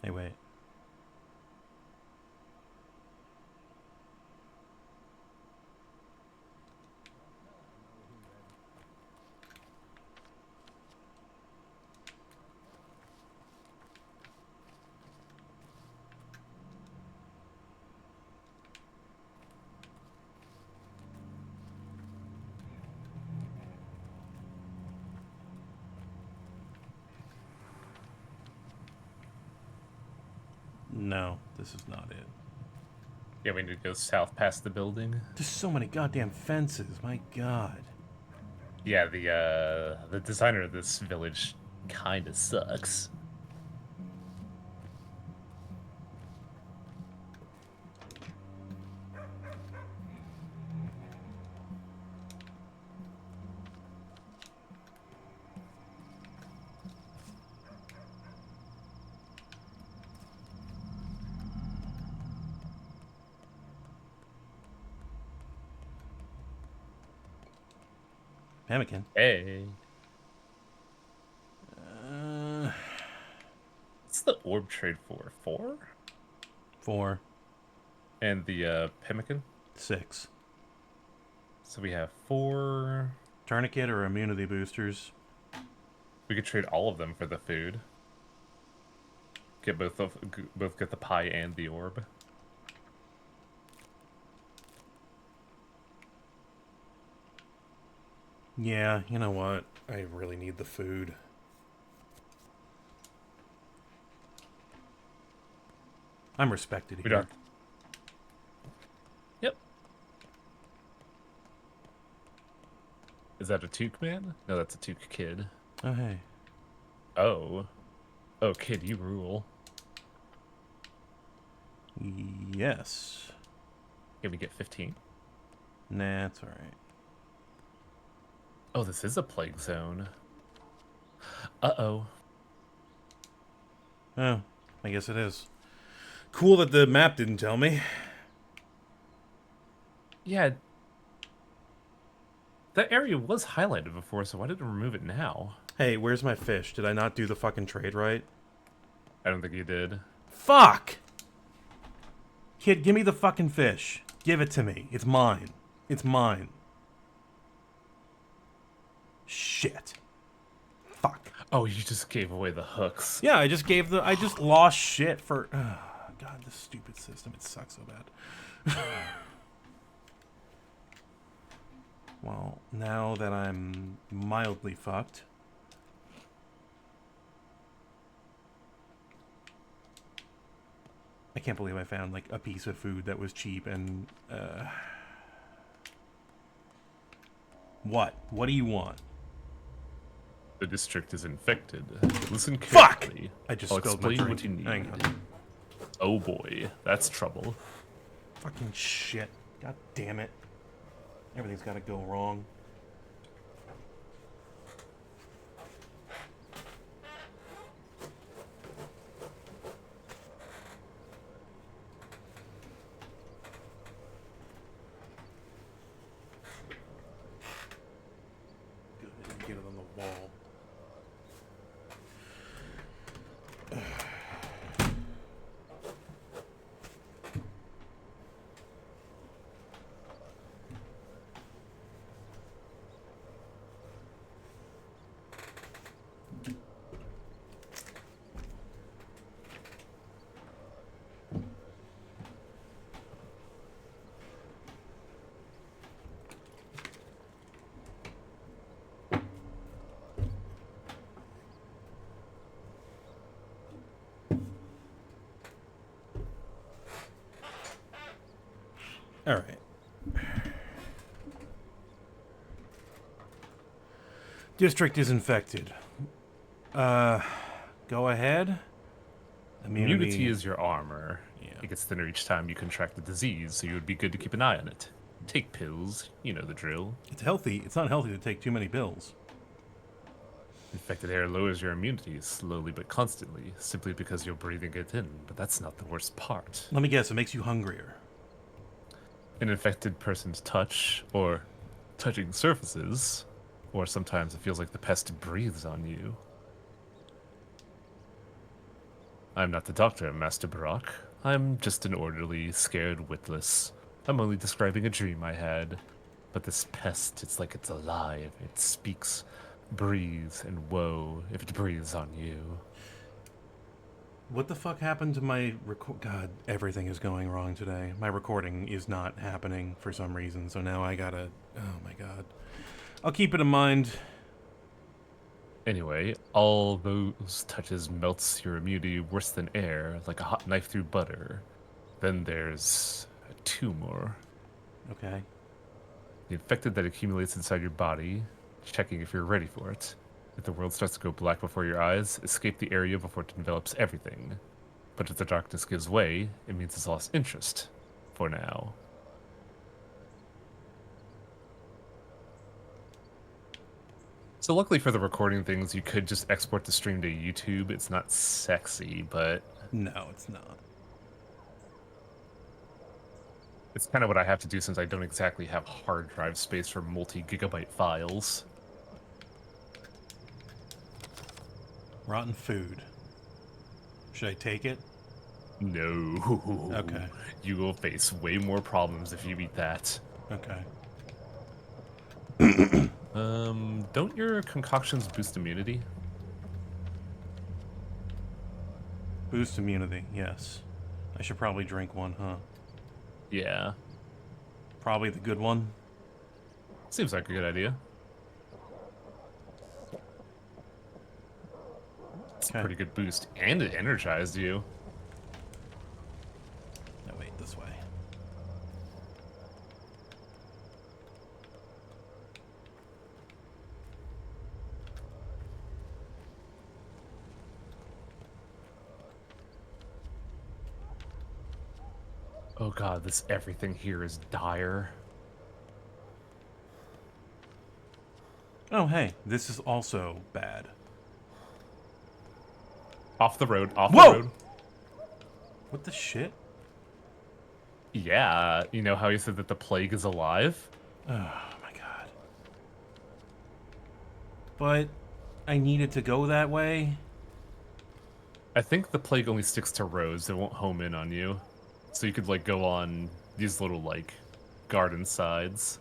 Hey, wait. No, this is not it. Yeah, we need to go south past the building. There's so many goddamn fences. My God. Yeah, the designer of this village kinda sucks. Pemmican. Hey. Uh, What's the orb trade for? 4? 4. And the pemmican? 6. So we have 4. Tourniquet or immunity boosters. We could trade all of them for the food. Get both get the pie and the orb. Yeah, you know what? I really need the food. I'm respected We here. don't. Yep. Is that a Took man? No, that's a Took kid. Oh, hey. Oh. Oh, kid, you rule. Yes. Can we get 15? Nah, it's alright. Oh, this is a plague zone. Uh-oh. Oh, I guess it is. Cool that the map didn't tell me. Yeah. That area was highlighted before, so why did it remove it now? Hey, where's my fish? Did I not do the fucking trade right? I don't think you did. Fuck! Kid, give me the fucking fish. Give it to me. It's mine. It's mine. Shit. Fuck. Oh, you just gave away the hooks. Yeah, I just lost shit for... God, this stupid system. It sucks so bad. Well, now that I'm mildly fucked... I can't believe I found, like, a piece of food that was cheap and, What? What do you want? The district is infected. Listen Fuck! carefully. I just I'll spilled my explain drink. what you need. Hang on. Oh boy, that's trouble. Fucking shit. God damn it. Everything's gotta go wrong. Good, I didn't get it on the wall. Alright. District is infected. Go ahead. Immunity is your armor. Yeah. It gets thinner each time you contract the disease, so you would be good to keep an eye on it. Take pills, you know the drill. It's healthy. It's not healthy to take too many pills. Infected air lowers your immunity slowly but constantly, simply because you're breathing it in, but that's not the worst part. Let me guess, it makes you hungrier. An infected person's touch, or touching surfaces, or sometimes it feels like the pest breathes on you. I'm not the doctor, Master Barak. I'm just an orderly, scared witless. I'm only describing a dream I had. But this pest, it's like it's alive. It speaks, breathes, and woe if it breathes on you. What the fuck happened to my God, everything is going wrong today. My recording is not happening for some reason, so now I gotta... Oh my god. I'll keep it in mind. Anyway, all those touches melts your immunity worse than air, like a hot knife through butter. Then there's a tumor. Okay. The infected that accumulates inside your body, checking if you're ready for it. If the world starts to go black before your eyes, escape the area before it envelops everything. But if the darkness gives way, it means it's lost interest. For now. So luckily for the recording things, you could just export the stream to YouTube. It's not sexy, but... No, it's not. It's kind of what I have to do since I don't exactly have hard drive space for multi-gigabyte files. Rotten food. Should I take it? No. Okay. You will face way more problems if you eat that. Okay. Don't your concoctions boost immunity? Boost immunity, yes. I should probably drink one, huh? Yeah. Probably the good one. Seems like a good idea. It's a pretty good boost, and it energized you. No, wait, this way. Oh god, this everything here is dire. Oh, hey, this is also bad. Off the road, off Whoa! the road. What the shit? Yeah, you know how you said that the plague is alive? Oh my god. But I need it to go that way? I think the plague only sticks to roads, it won't home in on you. So you could, like, go on these little, like, garden sides.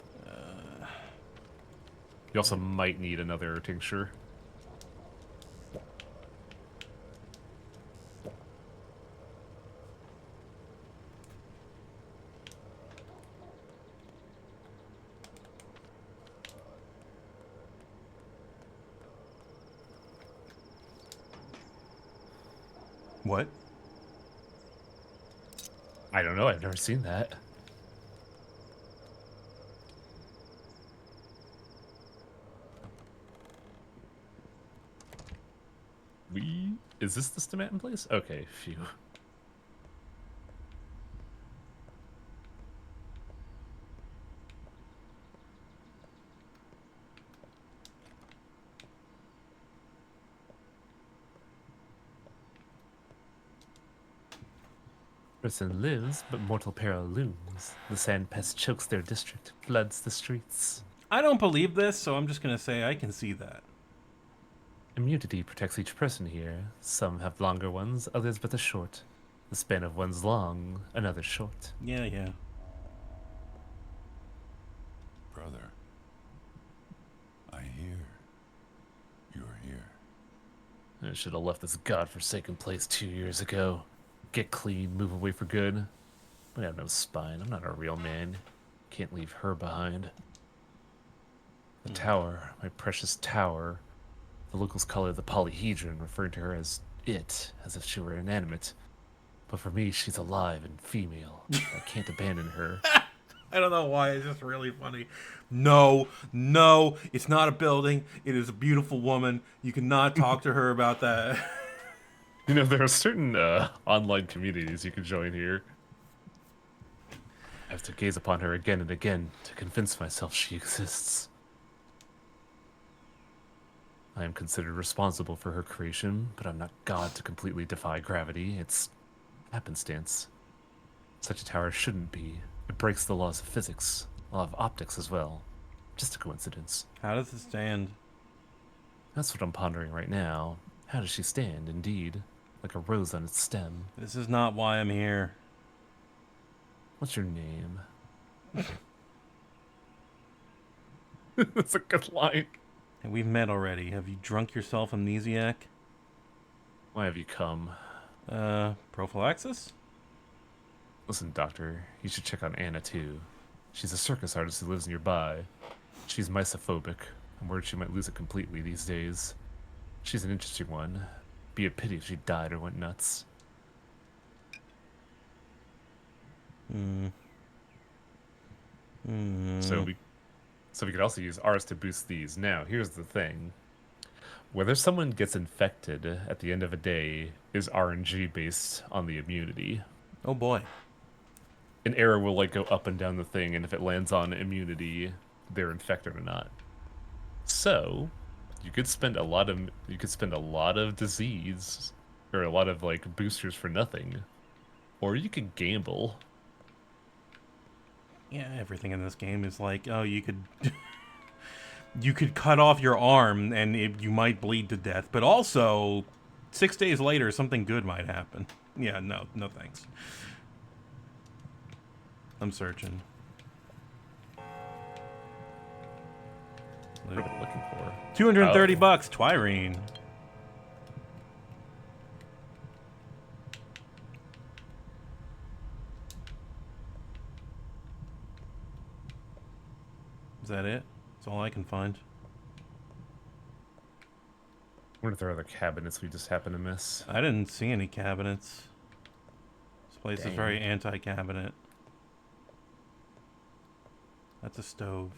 You also might need another tincture. What? I don't know. I've never seen that. Is this the Stomatin place? Okay, phew. Person lives, but mortal peril looms. The sand pest chokes their district, floods the streets. I don't believe this, so I'm just gonna say I can see that. Immunity protects each person here. Some have longer ones, others but a short. The span of one's long, another short. Yeah, yeah. Brother, I hear you're here. I should have left this godforsaken place 2 years ago. Get clean, move away for good. I have no spine. I'm not a real man. Can't leave her behind. The tower, my precious tower. The locals call her the polyhedron, referring to her as it, as if she were inanimate. But for me, she's alive and female. I can't abandon her. I don't know why, it's just really funny. No, no, it's not a building. It is a beautiful woman. You cannot talk to her about that. You know, there are certain online communities you can join here. I have to gaze upon her again and again to convince myself she exists. I am considered responsible for her creation, but I'm not God to completely defy gravity. It's happenstance. Such a tower shouldn't be. It breaks the laws of physics, law of optics as well. Just a coincidence. How does it stand? That's what I'm pondering right now. How does she stand, indeed? Like a rose on its stem. This is not why I'm here. What's your name? That's a good line. And we've met already. Have you drunk yourself amnesiac? Why have you come? Prophylaxis? Listen, Doctor, you should check on Anna, too. She's a circus artist who lives nearby. She's misophobic. I'm worried she might lose it completely these days. She's an interesting one. Be a pity if she died or went nuts. So we could also use ours to boost these. Now, here's the thing. Whether someone gets infected at the end of a day is RNG based on the immunity. Oh boy. An arrow will like go up and down the thing, and if it lands on immunity, they're infected or not. So, you could spend a lot of disease or a lot of like boosters for nothing, or you could gamble. Yeah, everything in this game is like, oh, you could you could cut off your arm and you might bleed to death, but also 6 days later something good might happen. Yeah, no thanks. I'm searching. What am I looking for? 230 bucks, Twirene. Is that it? That's all I can find. I wonder if there are other cabinets we just happen to miss. I didn't see any cabinets. This place is very anti-cabinet. That's a stove.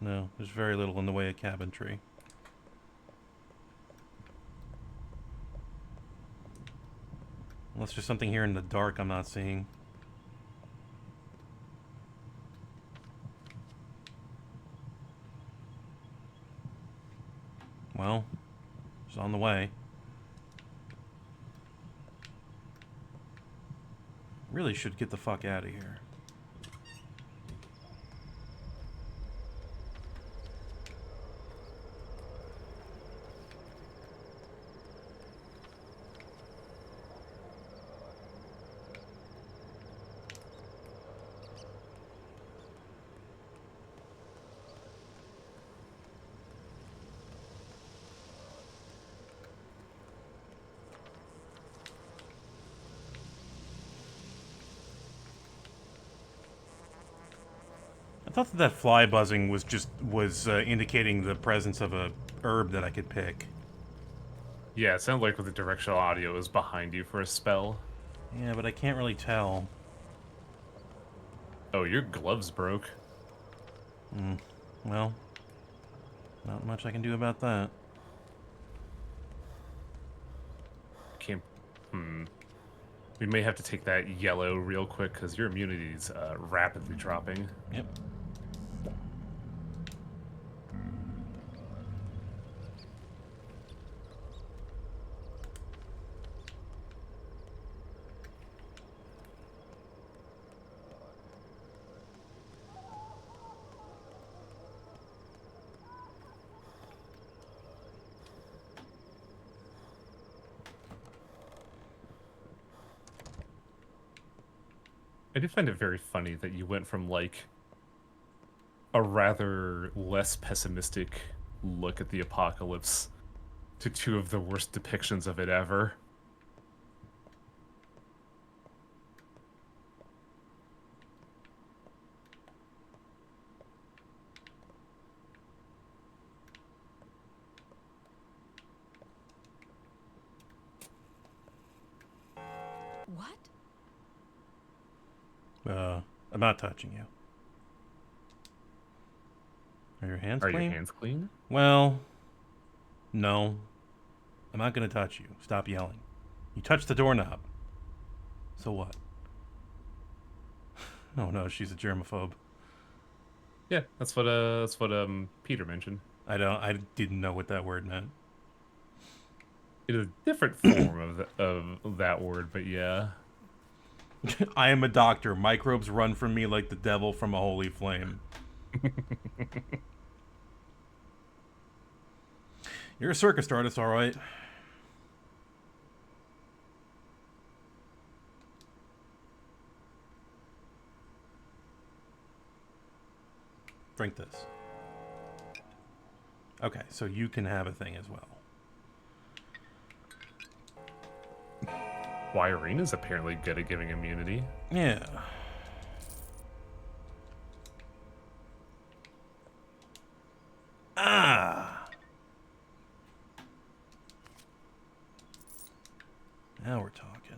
No, there's very little in the way of cabinetry. Unless there's something here in the dark I'm not seeing. Well, it's on the way. Really should get the fuck out of here. I thought that fly buzzing was indicating the presence of a herb that I could pick. Yeah, it sounded like with the directional audio it was behind you for a spell. Yeah, but I can't really tell. Oh, your gloves broke. Well, not much I can do about that. Can't. We may have to take that yellow real quick because your immunity's rapidly dropping. Yep. I do find it very funny that you went from like a rather less pessimistic look at the apocalypse to two of the worst depictions of it ever. What? I'm not touching you. Are your hands Are clean? your hands clean? Well, no. I'm not gonna touch you. Stop yelling. You touched the doorknob. So what? Oh no, she's a germaphobe. Yeah, that's what Peter mentioned. I didn't know what that word meant. It is a different form of that word, but yeah. I am a doctor. Microbes run from me like the devil from a holy flame. You're a circus artist, all right. Drink this. Okay, so you can have a thing as well. Irina's apparently good at giving immunity. Yeah. Ah. Now we're talking.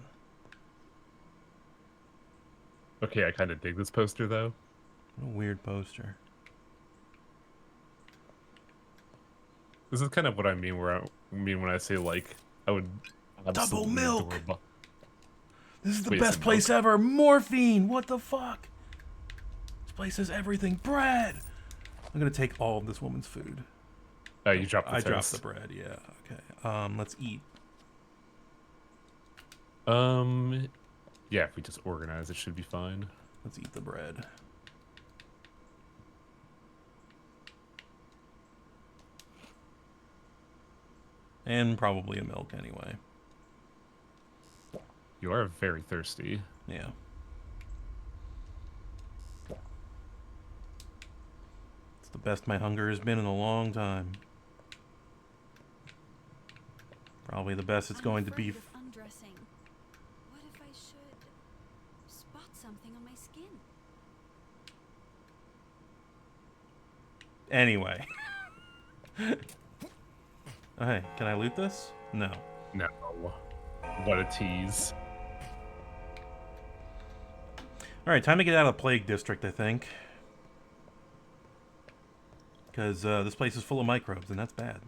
Okay, I kind of dig this poster though. What a weird poster. This is kind of what I mean when I say like I would Double absolutely milk. adore This is the Wait, best some place milk? ever. Morphine. What the fuck? This place has everything. Bread. I'm gonna take all of this woman's food. Oh, you dropped the I toast. dropped the bread. Yeah. Okay. Let's eat. Yeah, if we just organize, it should be fine. Let's eat the bread. And probably a milk anyway. You are very thirsty. Yeah. It's the best my hunger has been in a long time. Probably the best it's going to be. Undressing. What if I should spot something on my skin? Anyway. Oh, hey, can I loot this? No. No. What a tease. Alright, time to get out of the Plague District, I think. Because this place is full of microbes, and that's bad.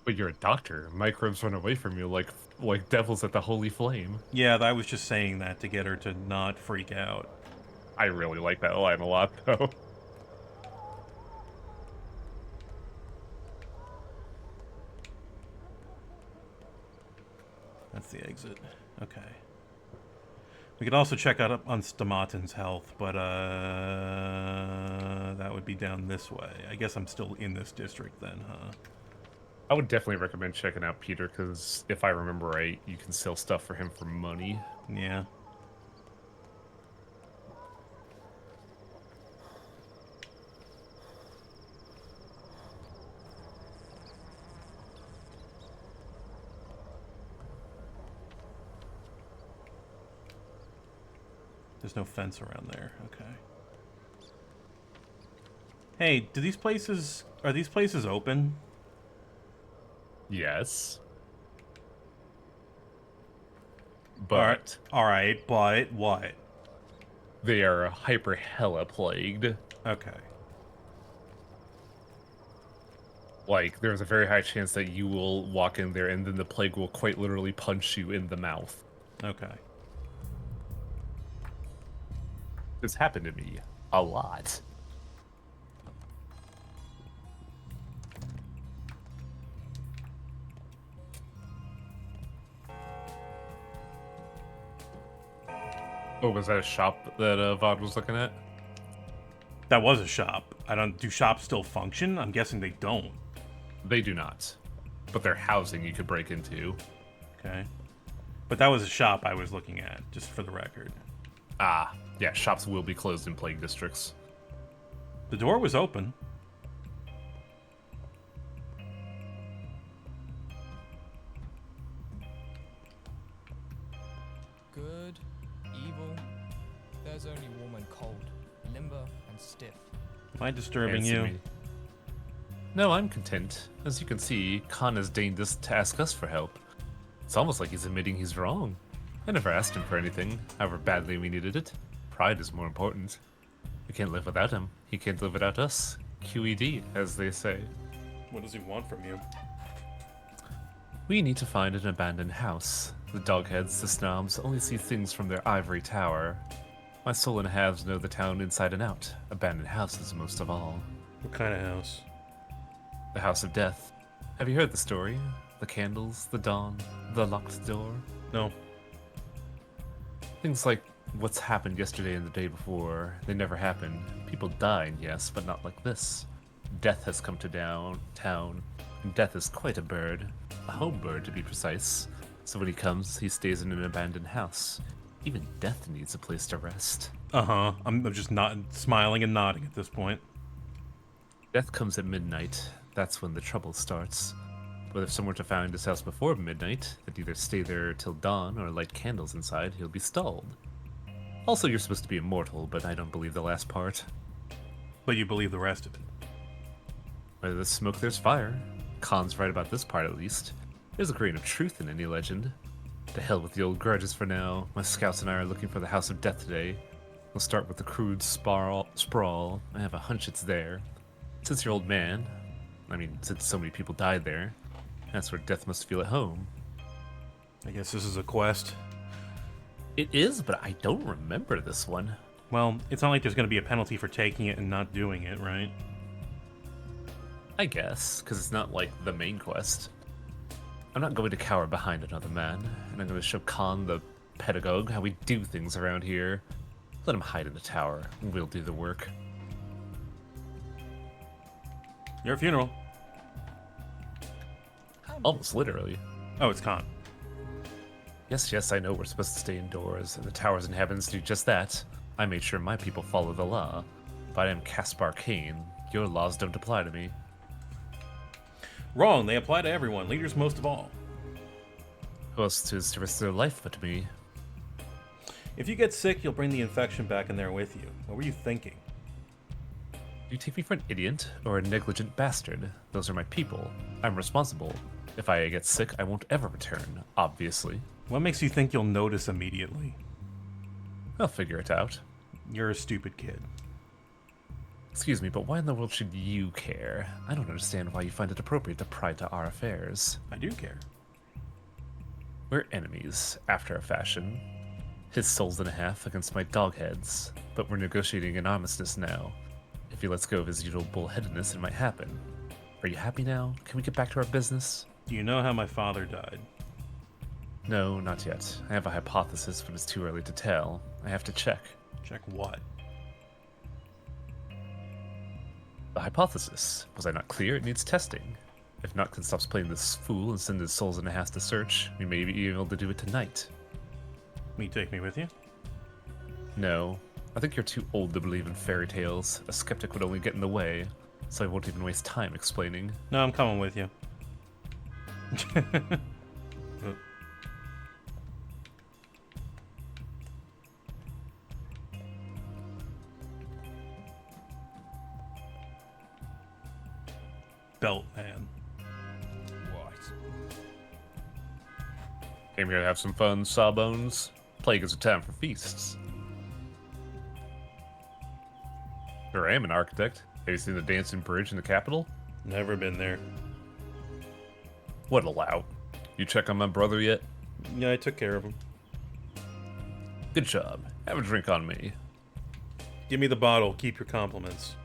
But you're a doctor. Microbes run away from you like devils at the holy flame. Yeah, I was just saying that to get her to not freak out. I really like that line a lot, though. That's the exit. Okay. We could also check out on Stomatin's health, but that would be down this way. I guess I'm still in this district then, huh? I would definitely recommend checking out Peter, because if I remember right, you can sell stuff for him for money. Yeah. There's no fence around there. Okay. Hey, are these places open? Yes. Alright, But alright, but what? they are hyper hella plagued. Okay. Like, there's a very high chance that you will walk in there and then the plague will quite literally punch you in the mouth. Okay. This happened to me a lot. Oh, was that a shop that Vod was looking at? That was a shop. I don't. Do shops still function? I'm guessing they don't. They do not. But they're housing you could break into. Okay. But that was a shop I was looking at, just for the record. Ah, yeah, shops will be closed in plague districts. The door was open. Good, evil. There's only warm and cold, limber and stiff. Am I disturbing Answer you? me. No, I'm content. As you can see, Khan has deigned us to ask us for help. It's almost like he's admitting he's wrong. I never asked him for anything, however badly we needed it. Pride is more important. We can't live without him. He can't live without us. QED, as they say. What does he want from you? We need to find an abandoned house. The dogheads, the snobs, only see things from their ivory tower. My soul and halves know the town inside and out. Abandoned houses most of all. What kind of house? The House of Death. Have you heard the story? The candles, the dawn, the locked door? No. Things like what's happened yesterday and the day before, they never happened. People died, yes, but not like this. Death has come to town, and death is quite a bird. A home bird, to be precise. So when he comes, he stays in an abandoned house. Even death needs a place to rest. Uh-huh. I'm just not smiling and nodding at this point. Death comes at midnight. That's when the trouble starts. But if someone were to find his house before midnight, they'd either stay there till dawn or light candles inside, he'll be stalled. Also, you're supposed to be immortal, but I don't believe the last part. But you believe the rest of it. Where there's smoke, there's fire. Khan's right about this part, at least. There's a grain of truth in any legend. To hell with the old grudges for now. My scouts and I are looking for the House of Death today. We'll start with the crude sprawl. I have a hunch it's there. Since your old man, since so many people died there, that's where death must feel at home. I guess this is a quest. It is, but I don't remember this one. Well, it's not like there's going to be a penalty for taking it and not doing it, right? I guess, because it's not like the main quest. I'm not going to cower behind another man, and I'm going to show Khan the pedagogue how we do things around here. Let him hide in the tower, and we'll do the work. Your funeral. Almost literally. Oh, it's Khan. Yes, I know we're supposed to stay indoors, and the towers and heavens do just that. I made sure my people follow the law. But I am Caspar Kane. Your laws don't apply to me. Wrong. They apply to everyone. Leaders most of all. Who else is to risk their life but me? If you get sick, you'll bring the infection back in there with you. What were you thinking? Do you take me for an idiot or a negligent bastard? Those are my people. I'm responsible. If I get sick, I won't ever return, obviously. What makes you think you'll notice immediately? I'll figure it out. You're a stupid kid. Excuse me, but why in the world should you care? I don't understand why you find it appropriate to pry to our affairs. I do care. We're enemies, after a fashion. His soul's in a half against my dogheads, but we're negotiating an armistice now. If he lets go of his usual bullheadedness, it might happen. Are you happy now? Can we get back to our business? Do you know how my father died? No, not yet. I have a hypothesis, but it's too early to tell. I have to check. Check what? The hypothesis. Was I not clear? It needs testing. If Notkin stops playing this fool and sends his souls in a house to search, we may be able to do it tonight. Will you take me with you? No. I think you're too old to believe in fairy tales. A skeptic would only get in the way, so I won't even waste time explaining. No, I'm coming with you. Belt man. What? Came here to have some fun, Sawbones. Plague is a time for feasts. Sure, I am an architect. Have you seen the Dancing Bridge in the capital? Never been there. What a lout. You check on my brother yet? Yeah, I took care of him. Good job. Have a drink on me. Give me the bottle. Keep your compliments.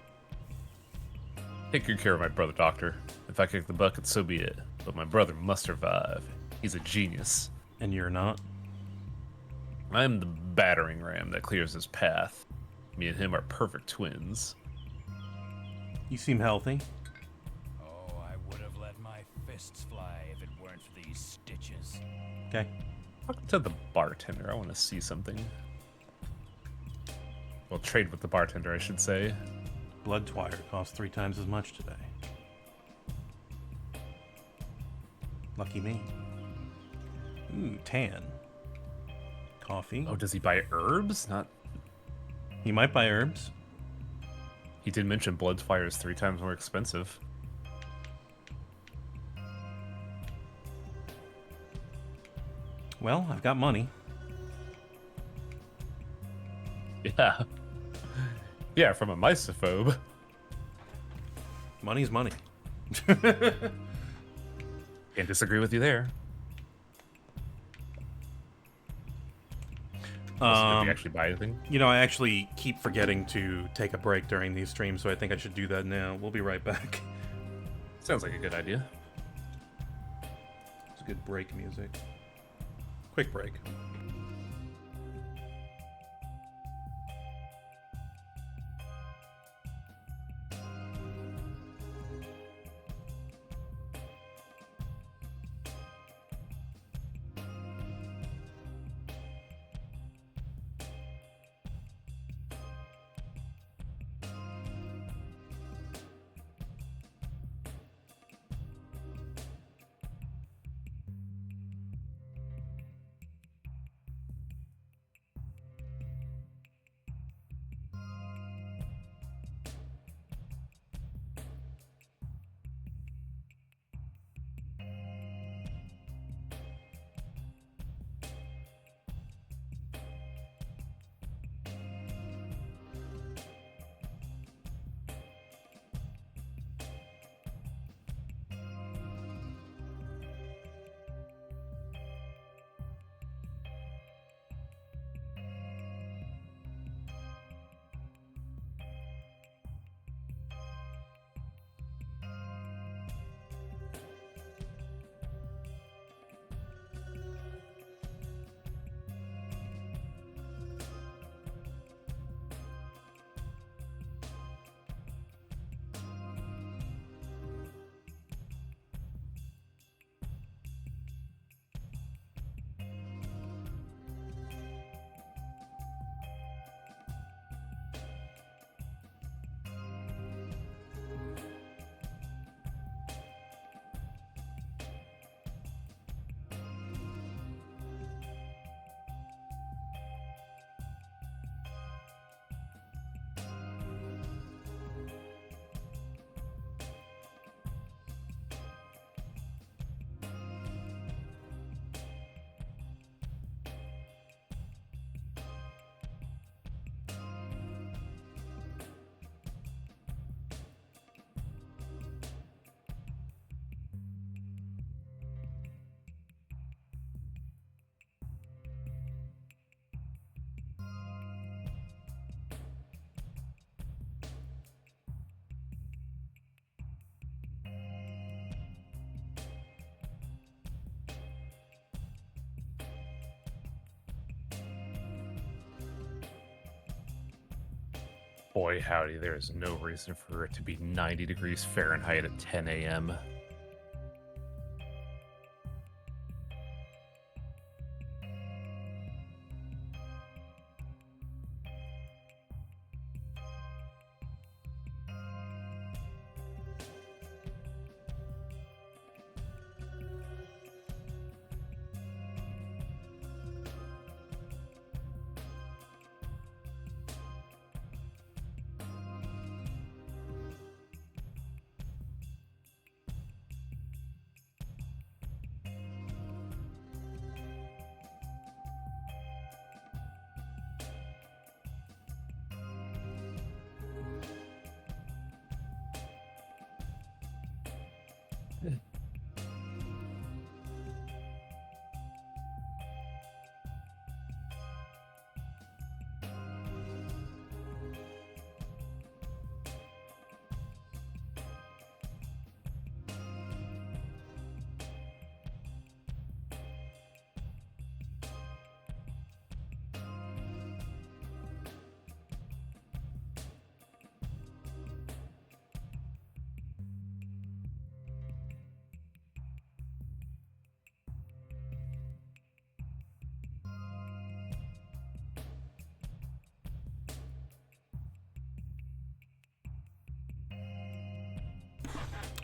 Take good care of my brother, Doctor. If I kick the bucket, so be it. But my brother must survive. He's a genius. And you're not? I am the battering ram that clears his path. Me and him are perfect twins. You seem healthy. Oh, I would have let my fists fly if it weren't for these stitches. Okay. Talk to the bartender. I want to see something. Well, trade with the bartender, I should say. Blood twire costs 3 times as much today. Lucky me. Ooh, tan. Coffee. Oh, does he buy herbs? Not. He might buy herbs. He did mention blood fire is 3 times more expensive. Well, I've got money. Yeah. Yeah, from a mysophobe. Money's money. Can't disagree with you there. Did you actually buy anything? You know, I actually keep forgetting to take a break during these streams, so I think I should do that now. We'll be right back. Sounds like a good idea. It's good break music. Quick break. Boy, howdy, there is no reason for it to be 90 degrees Fahrenheit at 10 a.m.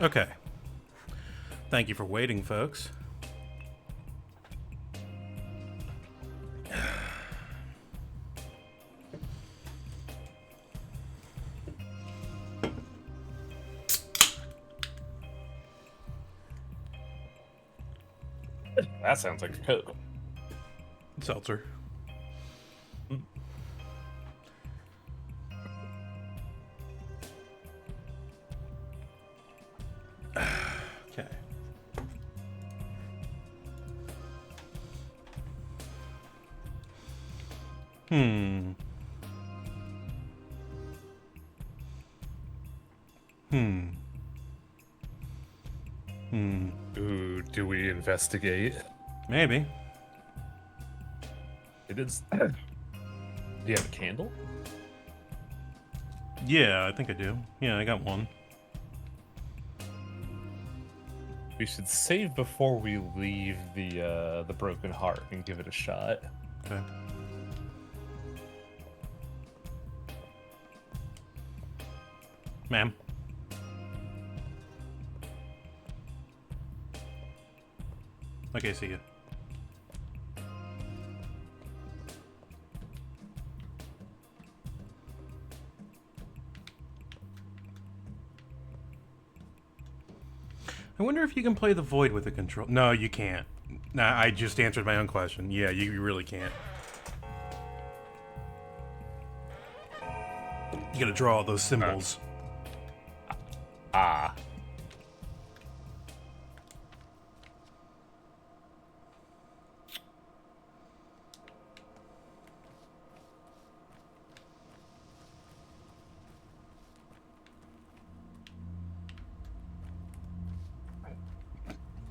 Okay. Thank you for waiting, folks. That sounds like a Coke. Seltzer. Okay. Hmm. Hmm. Hmm. Ooh, do we investigate? Maybe. It is. Do you have a candle? Yeah, I think I do. Yeah, I got one. We should save before we leave the Broken Heart and give it a shot. Okay. Ma'am. Okay, see you. I wonder if you can play the Void with the control. No, you can't. Nah, I just answered my own question. Yeah, you really can't. You gotta draw all those symbols. Ah.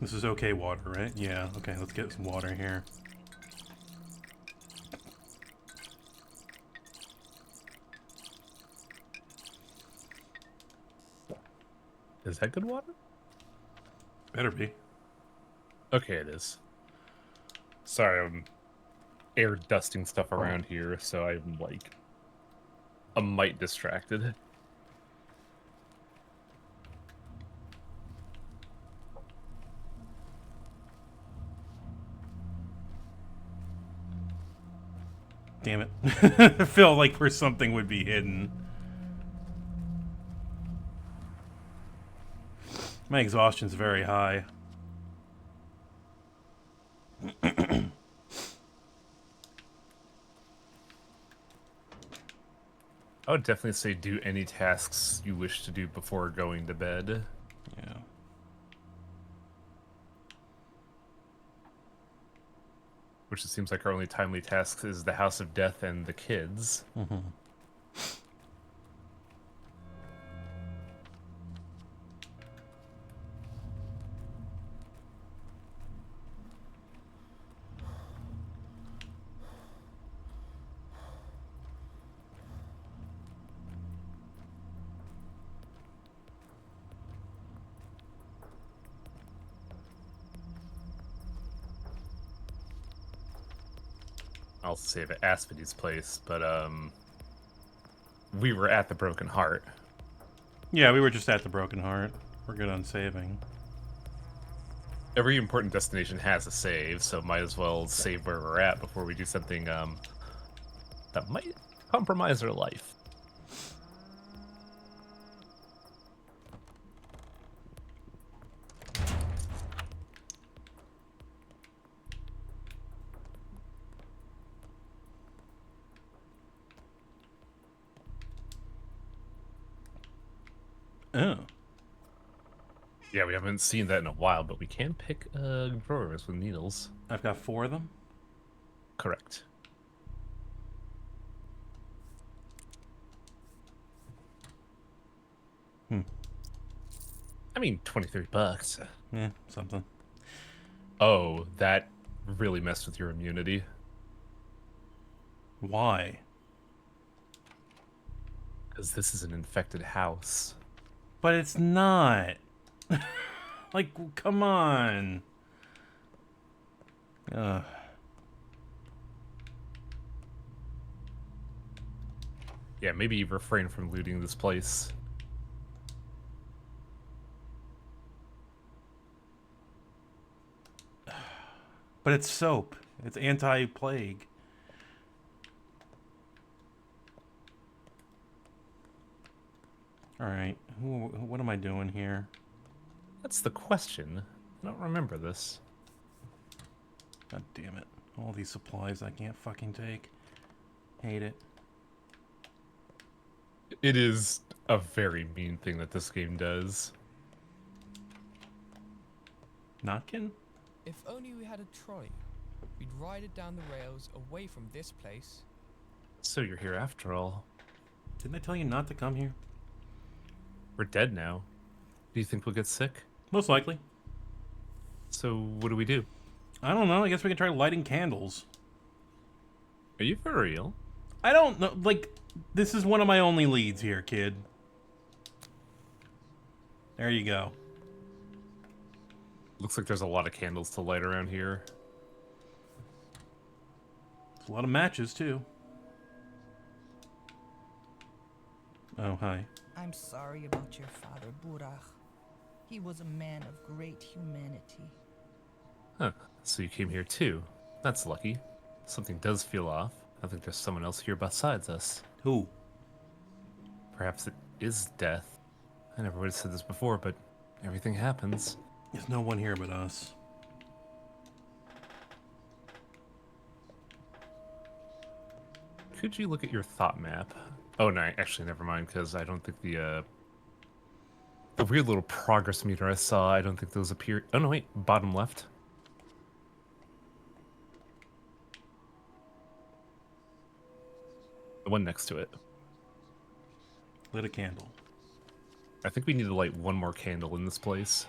This is okay water, right? Yeah, okay, let's get some water here. Is that good water? Better be. Okay, it is. Sorry, I'm air dusting stuff around here, so I'm like a mite distracted. Damn it. I feel like where something would be hidden. My exhaustion's very high. I would definitely say do any tasks you wish to do before going to bed. Yeah. Which it seems like our only timely tasks is the House of Death and the kids. Mm-hmm. I'll save at Aspidy's place, but we were at the Broken Heart. Yeah, we were just at the Broken Heart. We're good on saving. Every important destination has a save, so might as well save where we're at before we do something that might compromise our life. Oh. Yeah, we haven't seen that in a while, but we can pick drawers with needles. I've got 4 of them? Correct. I mean, $23. Yeah, something. Oh, that really messed with your immunity. Why? Because this is an infected house. But it's not. Like, come on. Ugh. Yeah, maybe refrain from looting this place. But it's soap. It's anti-plague. All right. What am I doing here? That's the question. I don't remember this. God damn it. All these supplies I can't fucking take. Hate it. It is a very mean thing that this game does. Notkin? If only we had a trolley. We'd ride it down the rails away from this place. So you're here after all. Didn't I tell you not to come here? We're dead now. Do you think we'll get sick? Most likely. So what do we do? I don't know. I guess we can try lighting candles. Are you for real? I don't know. Like, this is one of my only leads here, kid. There you go. Looks like there's a lot of candles to light around here. There's a lot of matches, too. Oh, hi. I'm sorry about your father, Burach. He was a man of great humanity. Huh. So you came here too. That's lucky. Something does feel off. I think there's someone else here besides us. Who? Perhaps it is death. I never would have said this before, but everything happens. There's no one here but us. Could you look at your thought map? Oh no, actually never mind, because I don't think the weird little progress meter I saw, I don't think those appear. Oh no, wait, bottom left. The one next to it. Lit a candle. I think we need to light one more candle in this place.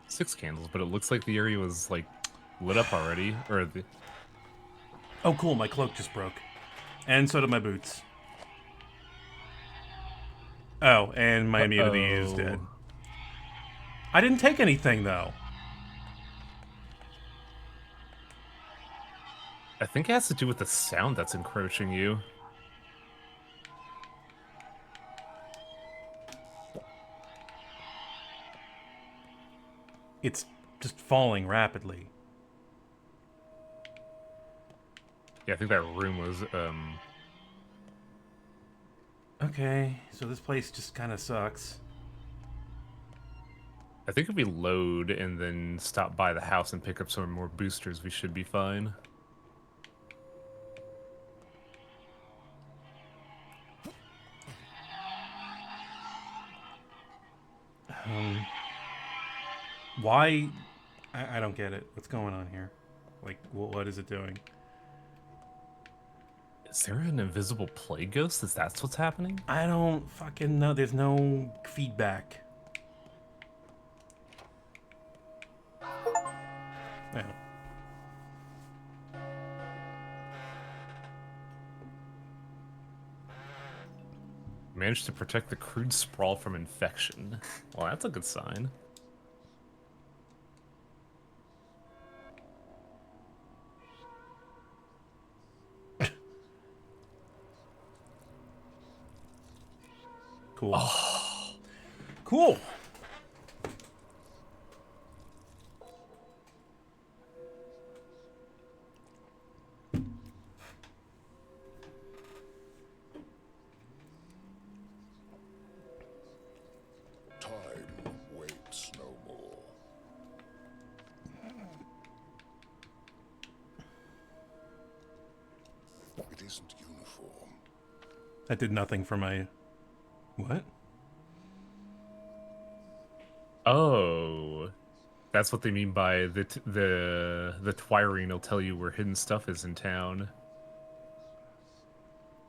Six candles, but it looks like the area was like lit up already, or the... Oh, cool! My cloak just broke, and so did my boots. Oh, and my immunity is dead. I didn't take anything though. I think it has to do with the sound that's encroaching you. It's just falling rapidly. Yeah, I think that room was, Okay, so this place just kind of sucks. I think if we load and then stop by the house and pick up some more boosters, we should be fine. Why? I don't get it. What's going on here? Like, what is it doing? Is there an invisible plague ghost? Is that what's happening? I don't fucking know. There's no feedback. Yeah. Managed to protect the crude sprawl from infection. Well, that's a good sign. Cool. Oh. Cool. Time waits no more. It isn't uniform. That did nothing for my... What? Oh, that's what they mean by the Twirine will tell you where hidden stuff is in town.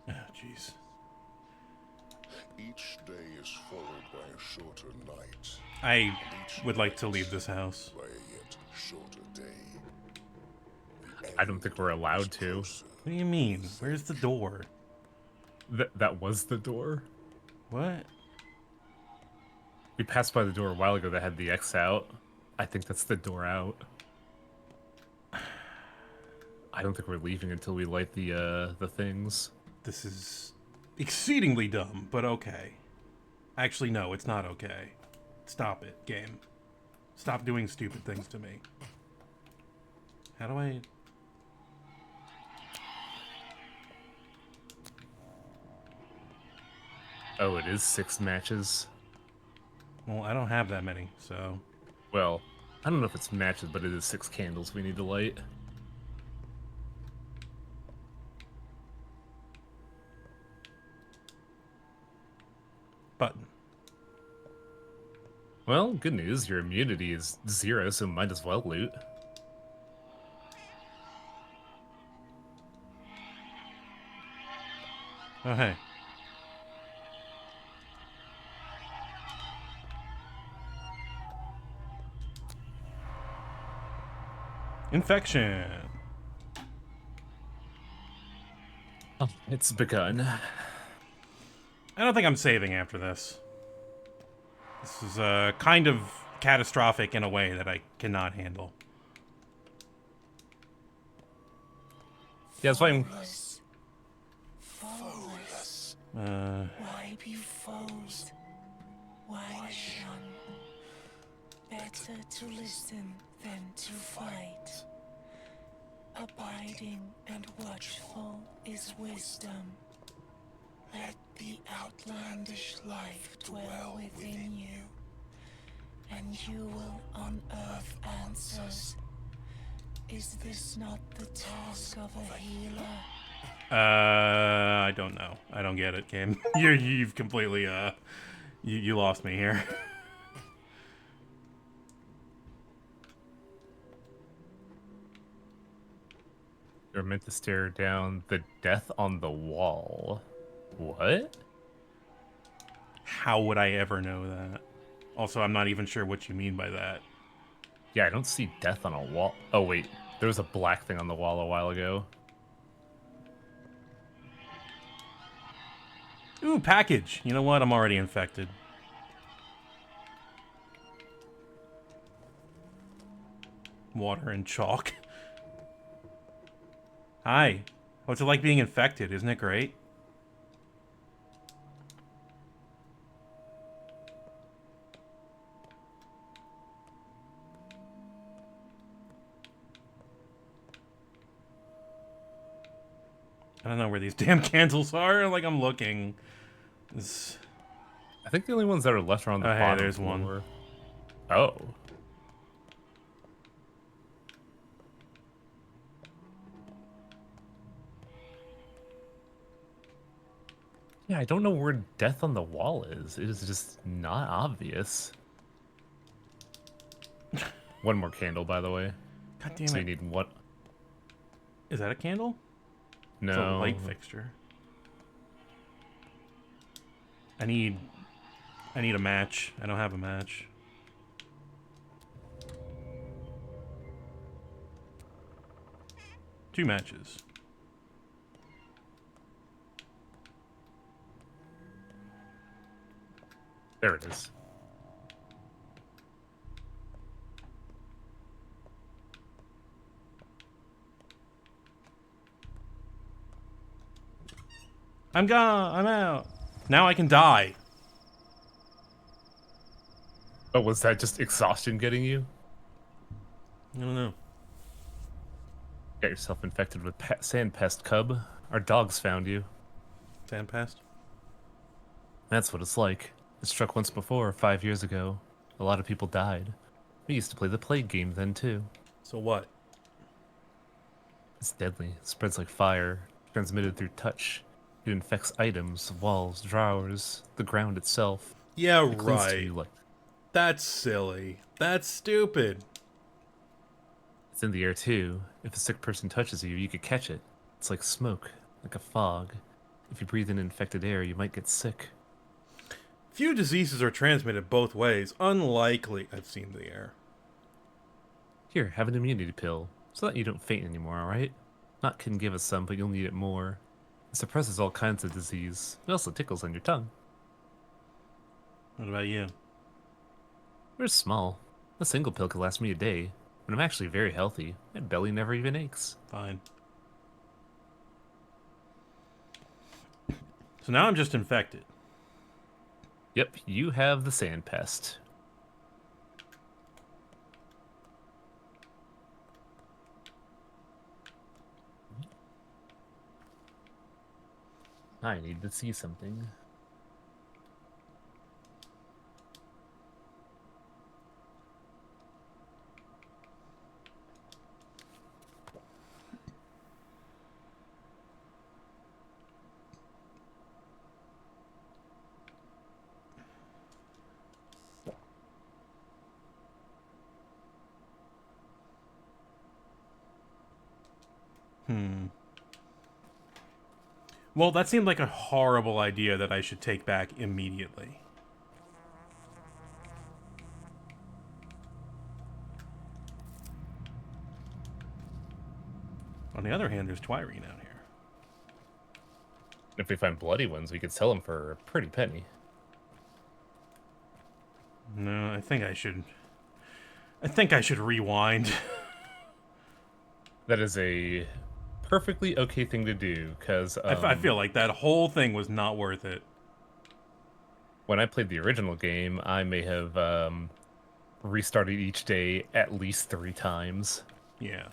Oh, jeez. Each day is followed by a shorter night. I would like to leave this house. By a yet shorter day. I don't think we're allowed to. What do you mean? Where's the door? That was the door? What? We passed by the door a while ago that had the X out. I think that's the door out. I don't think we're leaving until we light the things. This is Exceedingly dumb, but okay. Actually, no, it's not okay. Stop it, game. Stop doing stupid things to me. How do I... Oh, it is 6 matches. Well, I don't have that many, so... Well, I don't know if it's matches, but it is 6 candles we need to light. Button. Well, good news, your immunity is 0, so might as well loot. Oh, hey. Infection. Oh, it's begun. I don't think I'm saving after this. This is kind of catastrophic in a way that I cannot handle. Yeah, that's why I'm... Foes. Uh... Why be foes? Why shun? Better to listen than to fight. Abiding and watchful is wisdom. Let the outlandish life dwell within you, and you will unearth answers. Is this not the task of a healer? I don't know. I don't get it, game. You've completely, you lost me here. You're meant to stare down the death on the wall. What? How would I ever know that? Also, I'm not even sure what you mean by that. Yeah, I don't see death on a wall. Oh, wait. There was a black thing on the wall a while ago. Ooh, package. You know what? I'm already infected. Water and chalk. Hi. What's it like being infected? Isn't it great? I don't know where these damn candles are. Like, I'm looking. This... I think the only ones that are left are on the bottom. Hey, there's floor. one. Oh. Yeah, I don't know where death on the wall is. It is just not obvious. One more candle, by the way. God damn it. So you need what? Is that a candle? No. It's a light fixture. I need a match. I don't have a match. Two matches. There it is. I'm gone. I'm out. Now I can die. Oh, was that just exhaustion getting you? I don't know. Got yourself infected with sand pest, cub. Our dogs found you. Sand pest? That's what it's like. It struck once before, 5 years ago. A lot of people died. We used to play the plague game then, too. So what? It's deadly. It spreads like fire, transmitted through touch. It infects items, walls, drawers, the ground itself. Yeah, it clings to right. you like... That's silly. That's stupid. It's in the air, too. If a sick person touches you, you could catch it. It's like smoke, like a fog. If you breathe in infected air, you might get sick. Few diseases are transmitted both ways. Unlikely. I've seen the air. Here, have an immunity pill, so that you don't faint anymore, alright? Not can give us some, but you'll need it more. It suppresses all kinds of disease. It also tickles on your tongue. What about you? We're small. A single pill could last me a day, but I'm actually very healthy. My belly never even aches. Fine. So So now I'm just infected. Yep, you have the sand pest. I need to see something. Well, that seemed like a horrible idea that I should take back immediately. On the other hand, there's Twyrene out here. If we find bloody ones, we could sell them for a pretty penny. No, I think I should rewind. That is a perfectly okay thing to do, because I feel like that whole thing was not worth it. when I played the original game, I may have restarted each day at least 3 times. Yeah.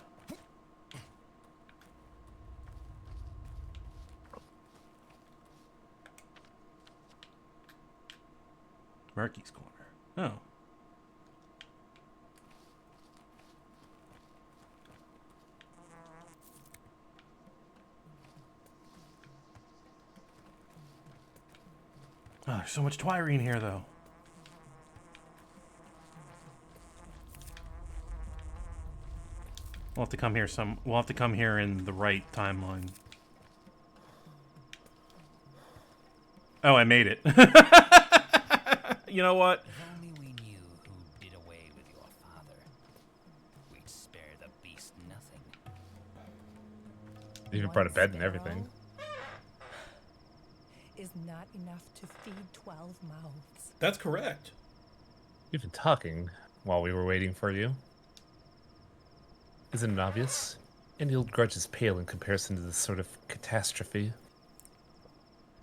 Murky's Corner. Oh. Oh, there's so much Twyrene here, though. We'll have to come here We'll have to come here in the right timeline. Oh, I made it. You know what? If only we knew who did away with your father, we'd spare the beast nothing. You even brought a bed and everything. Is not enough to feed 12 mouths. That's correct. You've been talking while we were waiting for you. Isn't it obvious? Any old grudge is pale in comparison to this sort of catastrophe.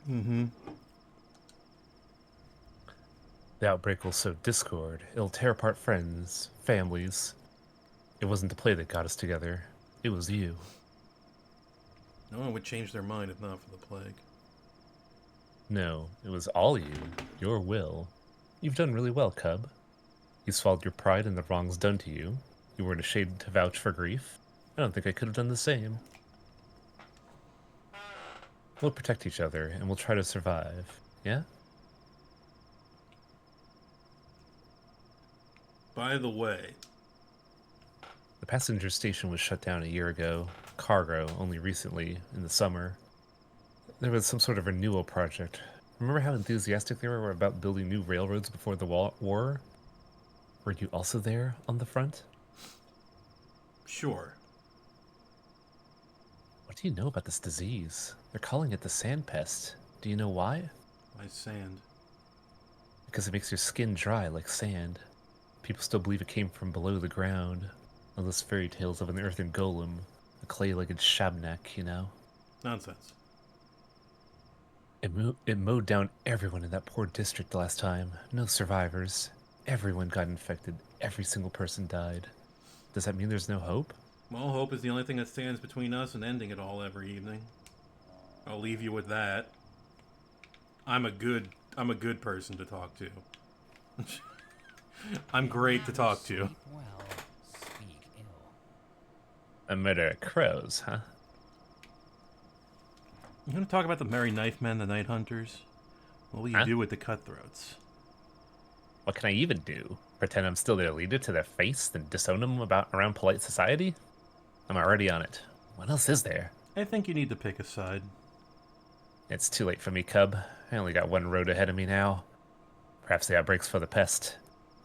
Mm-hmm. The outbreak will sow discord. It'll tear apart friends, families. It wasn't the play that got us together. It was you. No one would change their mind if not for the plague. No, it was all you. Your will. You've done really well, Cub. You swallowed your pride in the wrongs done to you. You weren't ashamed to vouch for grief. I don't think I could have done the same. We'll protect each other, and we'll try to survive. Yeah? By the way, The passenger station was shut down a year ago. Cargo, only recently, in the summer. There was some sort of renewal project. Remember how enthusiastic they were about building new railroads before the war? Were you also there on the front? sure. What do you know about this disease? They're calling it the sand pest. Do you know why? My sand. Because it makes your skin dry like sand. People still believe it came from below the ground. All those fairy tales of an earthen golem. A clay-legged shabnak, you know? Nonsense. It mowed down everyone in that poor district last time. No survivors. Everyone got infected. Every single person died. Does that mean there's no hope? Well, hope is the only thing that stands between us and ending it all every evening. I'll leave you with that. I'm a good person to talk to. I'm great to talk to. Sleep well, speak ill. A murder of crows, huh? You want to talk about the Merry Knife Men, the Night Hunters? What will you do with the cutthroats? What can I even do? Pretend I'm still their leader to their face, then disown them around polite society? I'm already on it. What else is there? I think you need to pick a side. It's too late for me, Cub. I only got one road ahead of me now. Perhaps the outbreak's for the pest.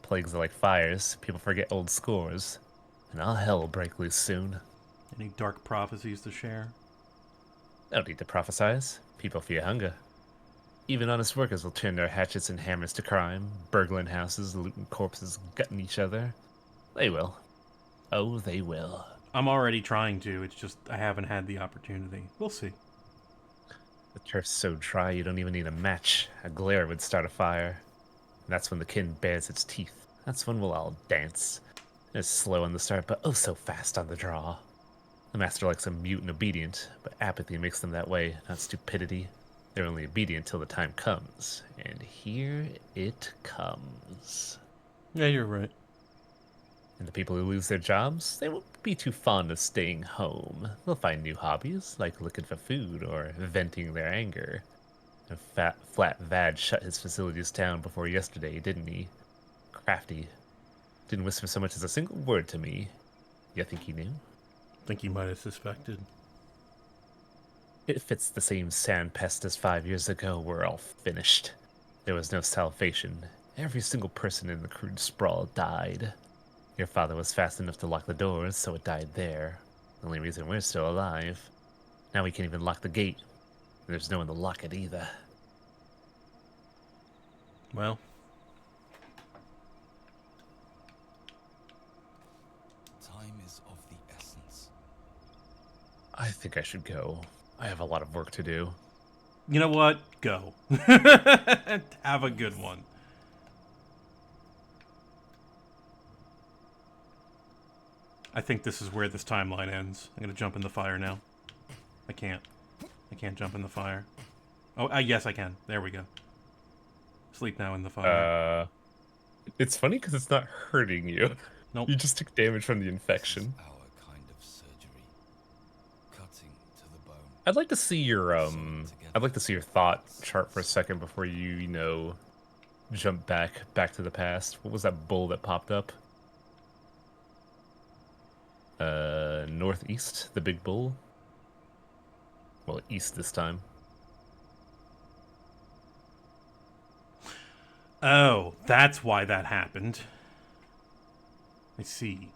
Plagues are like fires. People forget old scores. And all hell will break loose soon. Any dark prophecies to share? No need to prophesize. People fear hunger. Even honest workers will turn their hatchets and hammers to crime, burgling houses, looting corpses, gutting each other. They will. Oh, they will. I'm already trying to, it's just I haven't had the opportunity. We'll see. The turf's so dry you don't even need a match. A glare would start a fire. And that's when the kin bares its teeth. That's when we'll all dance. It's slow on the start, but oh so fast on the draw. The master likes them mute and obedient, but apathy makes them that way, not stupidity. They're only obedient till the time comes. And here it comes. Yeah, you're right. And the people who lose their jobs, they won't be too fond of staying home. They'll find new hobbies, like looking for food or venting their anger. And Flat Vad shut his facilities down before yesterday, didn't he? Crafty. Didn't whisper so much as a single word to me. You think he knew? Think he might have suspected. It fits the same sand pest as 5 years ago. We're all finished. There was no salvation. Every single person in the crude sprawl died. Your father was fast enough to lock the doors, so it died there. The only reason we're still alive. Now we can't even lock the gate. There's no one to lock it either. Well. Time is of the essence. I think I should go. I have a lot of work to do. You know what? Go. Have a good one. I think this is where this timeline ends. I'm gonna jump in the fire now. I can't. I can't jump in the fire. Oh, yes, I can. There we go. Sleep now in the fire. It's funny because it's not hurting you. Nope. You just took damage from the infection. This is our kind of surgery. Cutting to the bone. I'd like to see your I'd like to see your thought chart for a second before you jump back to the past. What was that bull that popped up? Northeast, the big bull. Well, east this time. Oh, that's why that happened. I see.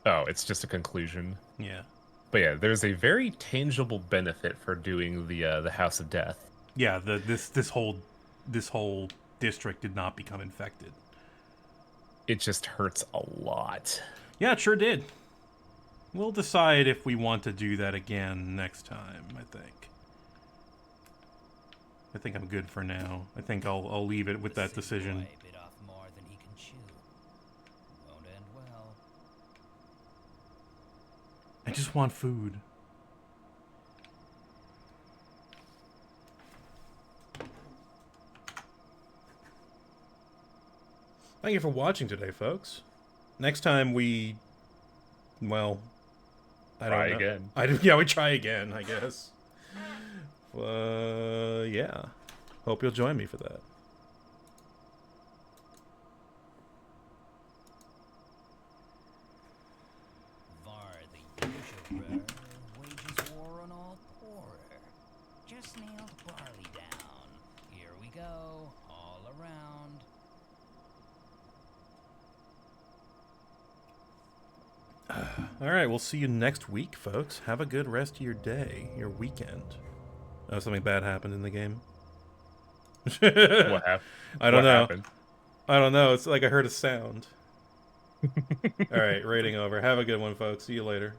Oh, it's just a conclusion. Yeah. But yeah, there's a very tangible benefit for doing the House of Death. Yeah, this whole district did not become infected. It just hurts a lot. Yeah, it sure did. We'll decide if we want to do that again next time, I think. I think I'm good for now. I think I'll leave it with that decision. Bit off more than he can chew. Won't end well. I just want food. Thank you for watching today, folks. Next time we, well, I don't know. Again. Yeah, we try again, I guess. Yeah. Hope you'll join me for that. Var the usurer wages war on all poorer. Just nailed barley down. Here we go, all around. All right, we'll see you next week, folks. Have a good rest of your day, your weekend. Oh, something bad happened in the game. What happened? I don't know. Happened? I don't know. It's like I heard a sound. All right, rating over. Have a good one, folks. See you later.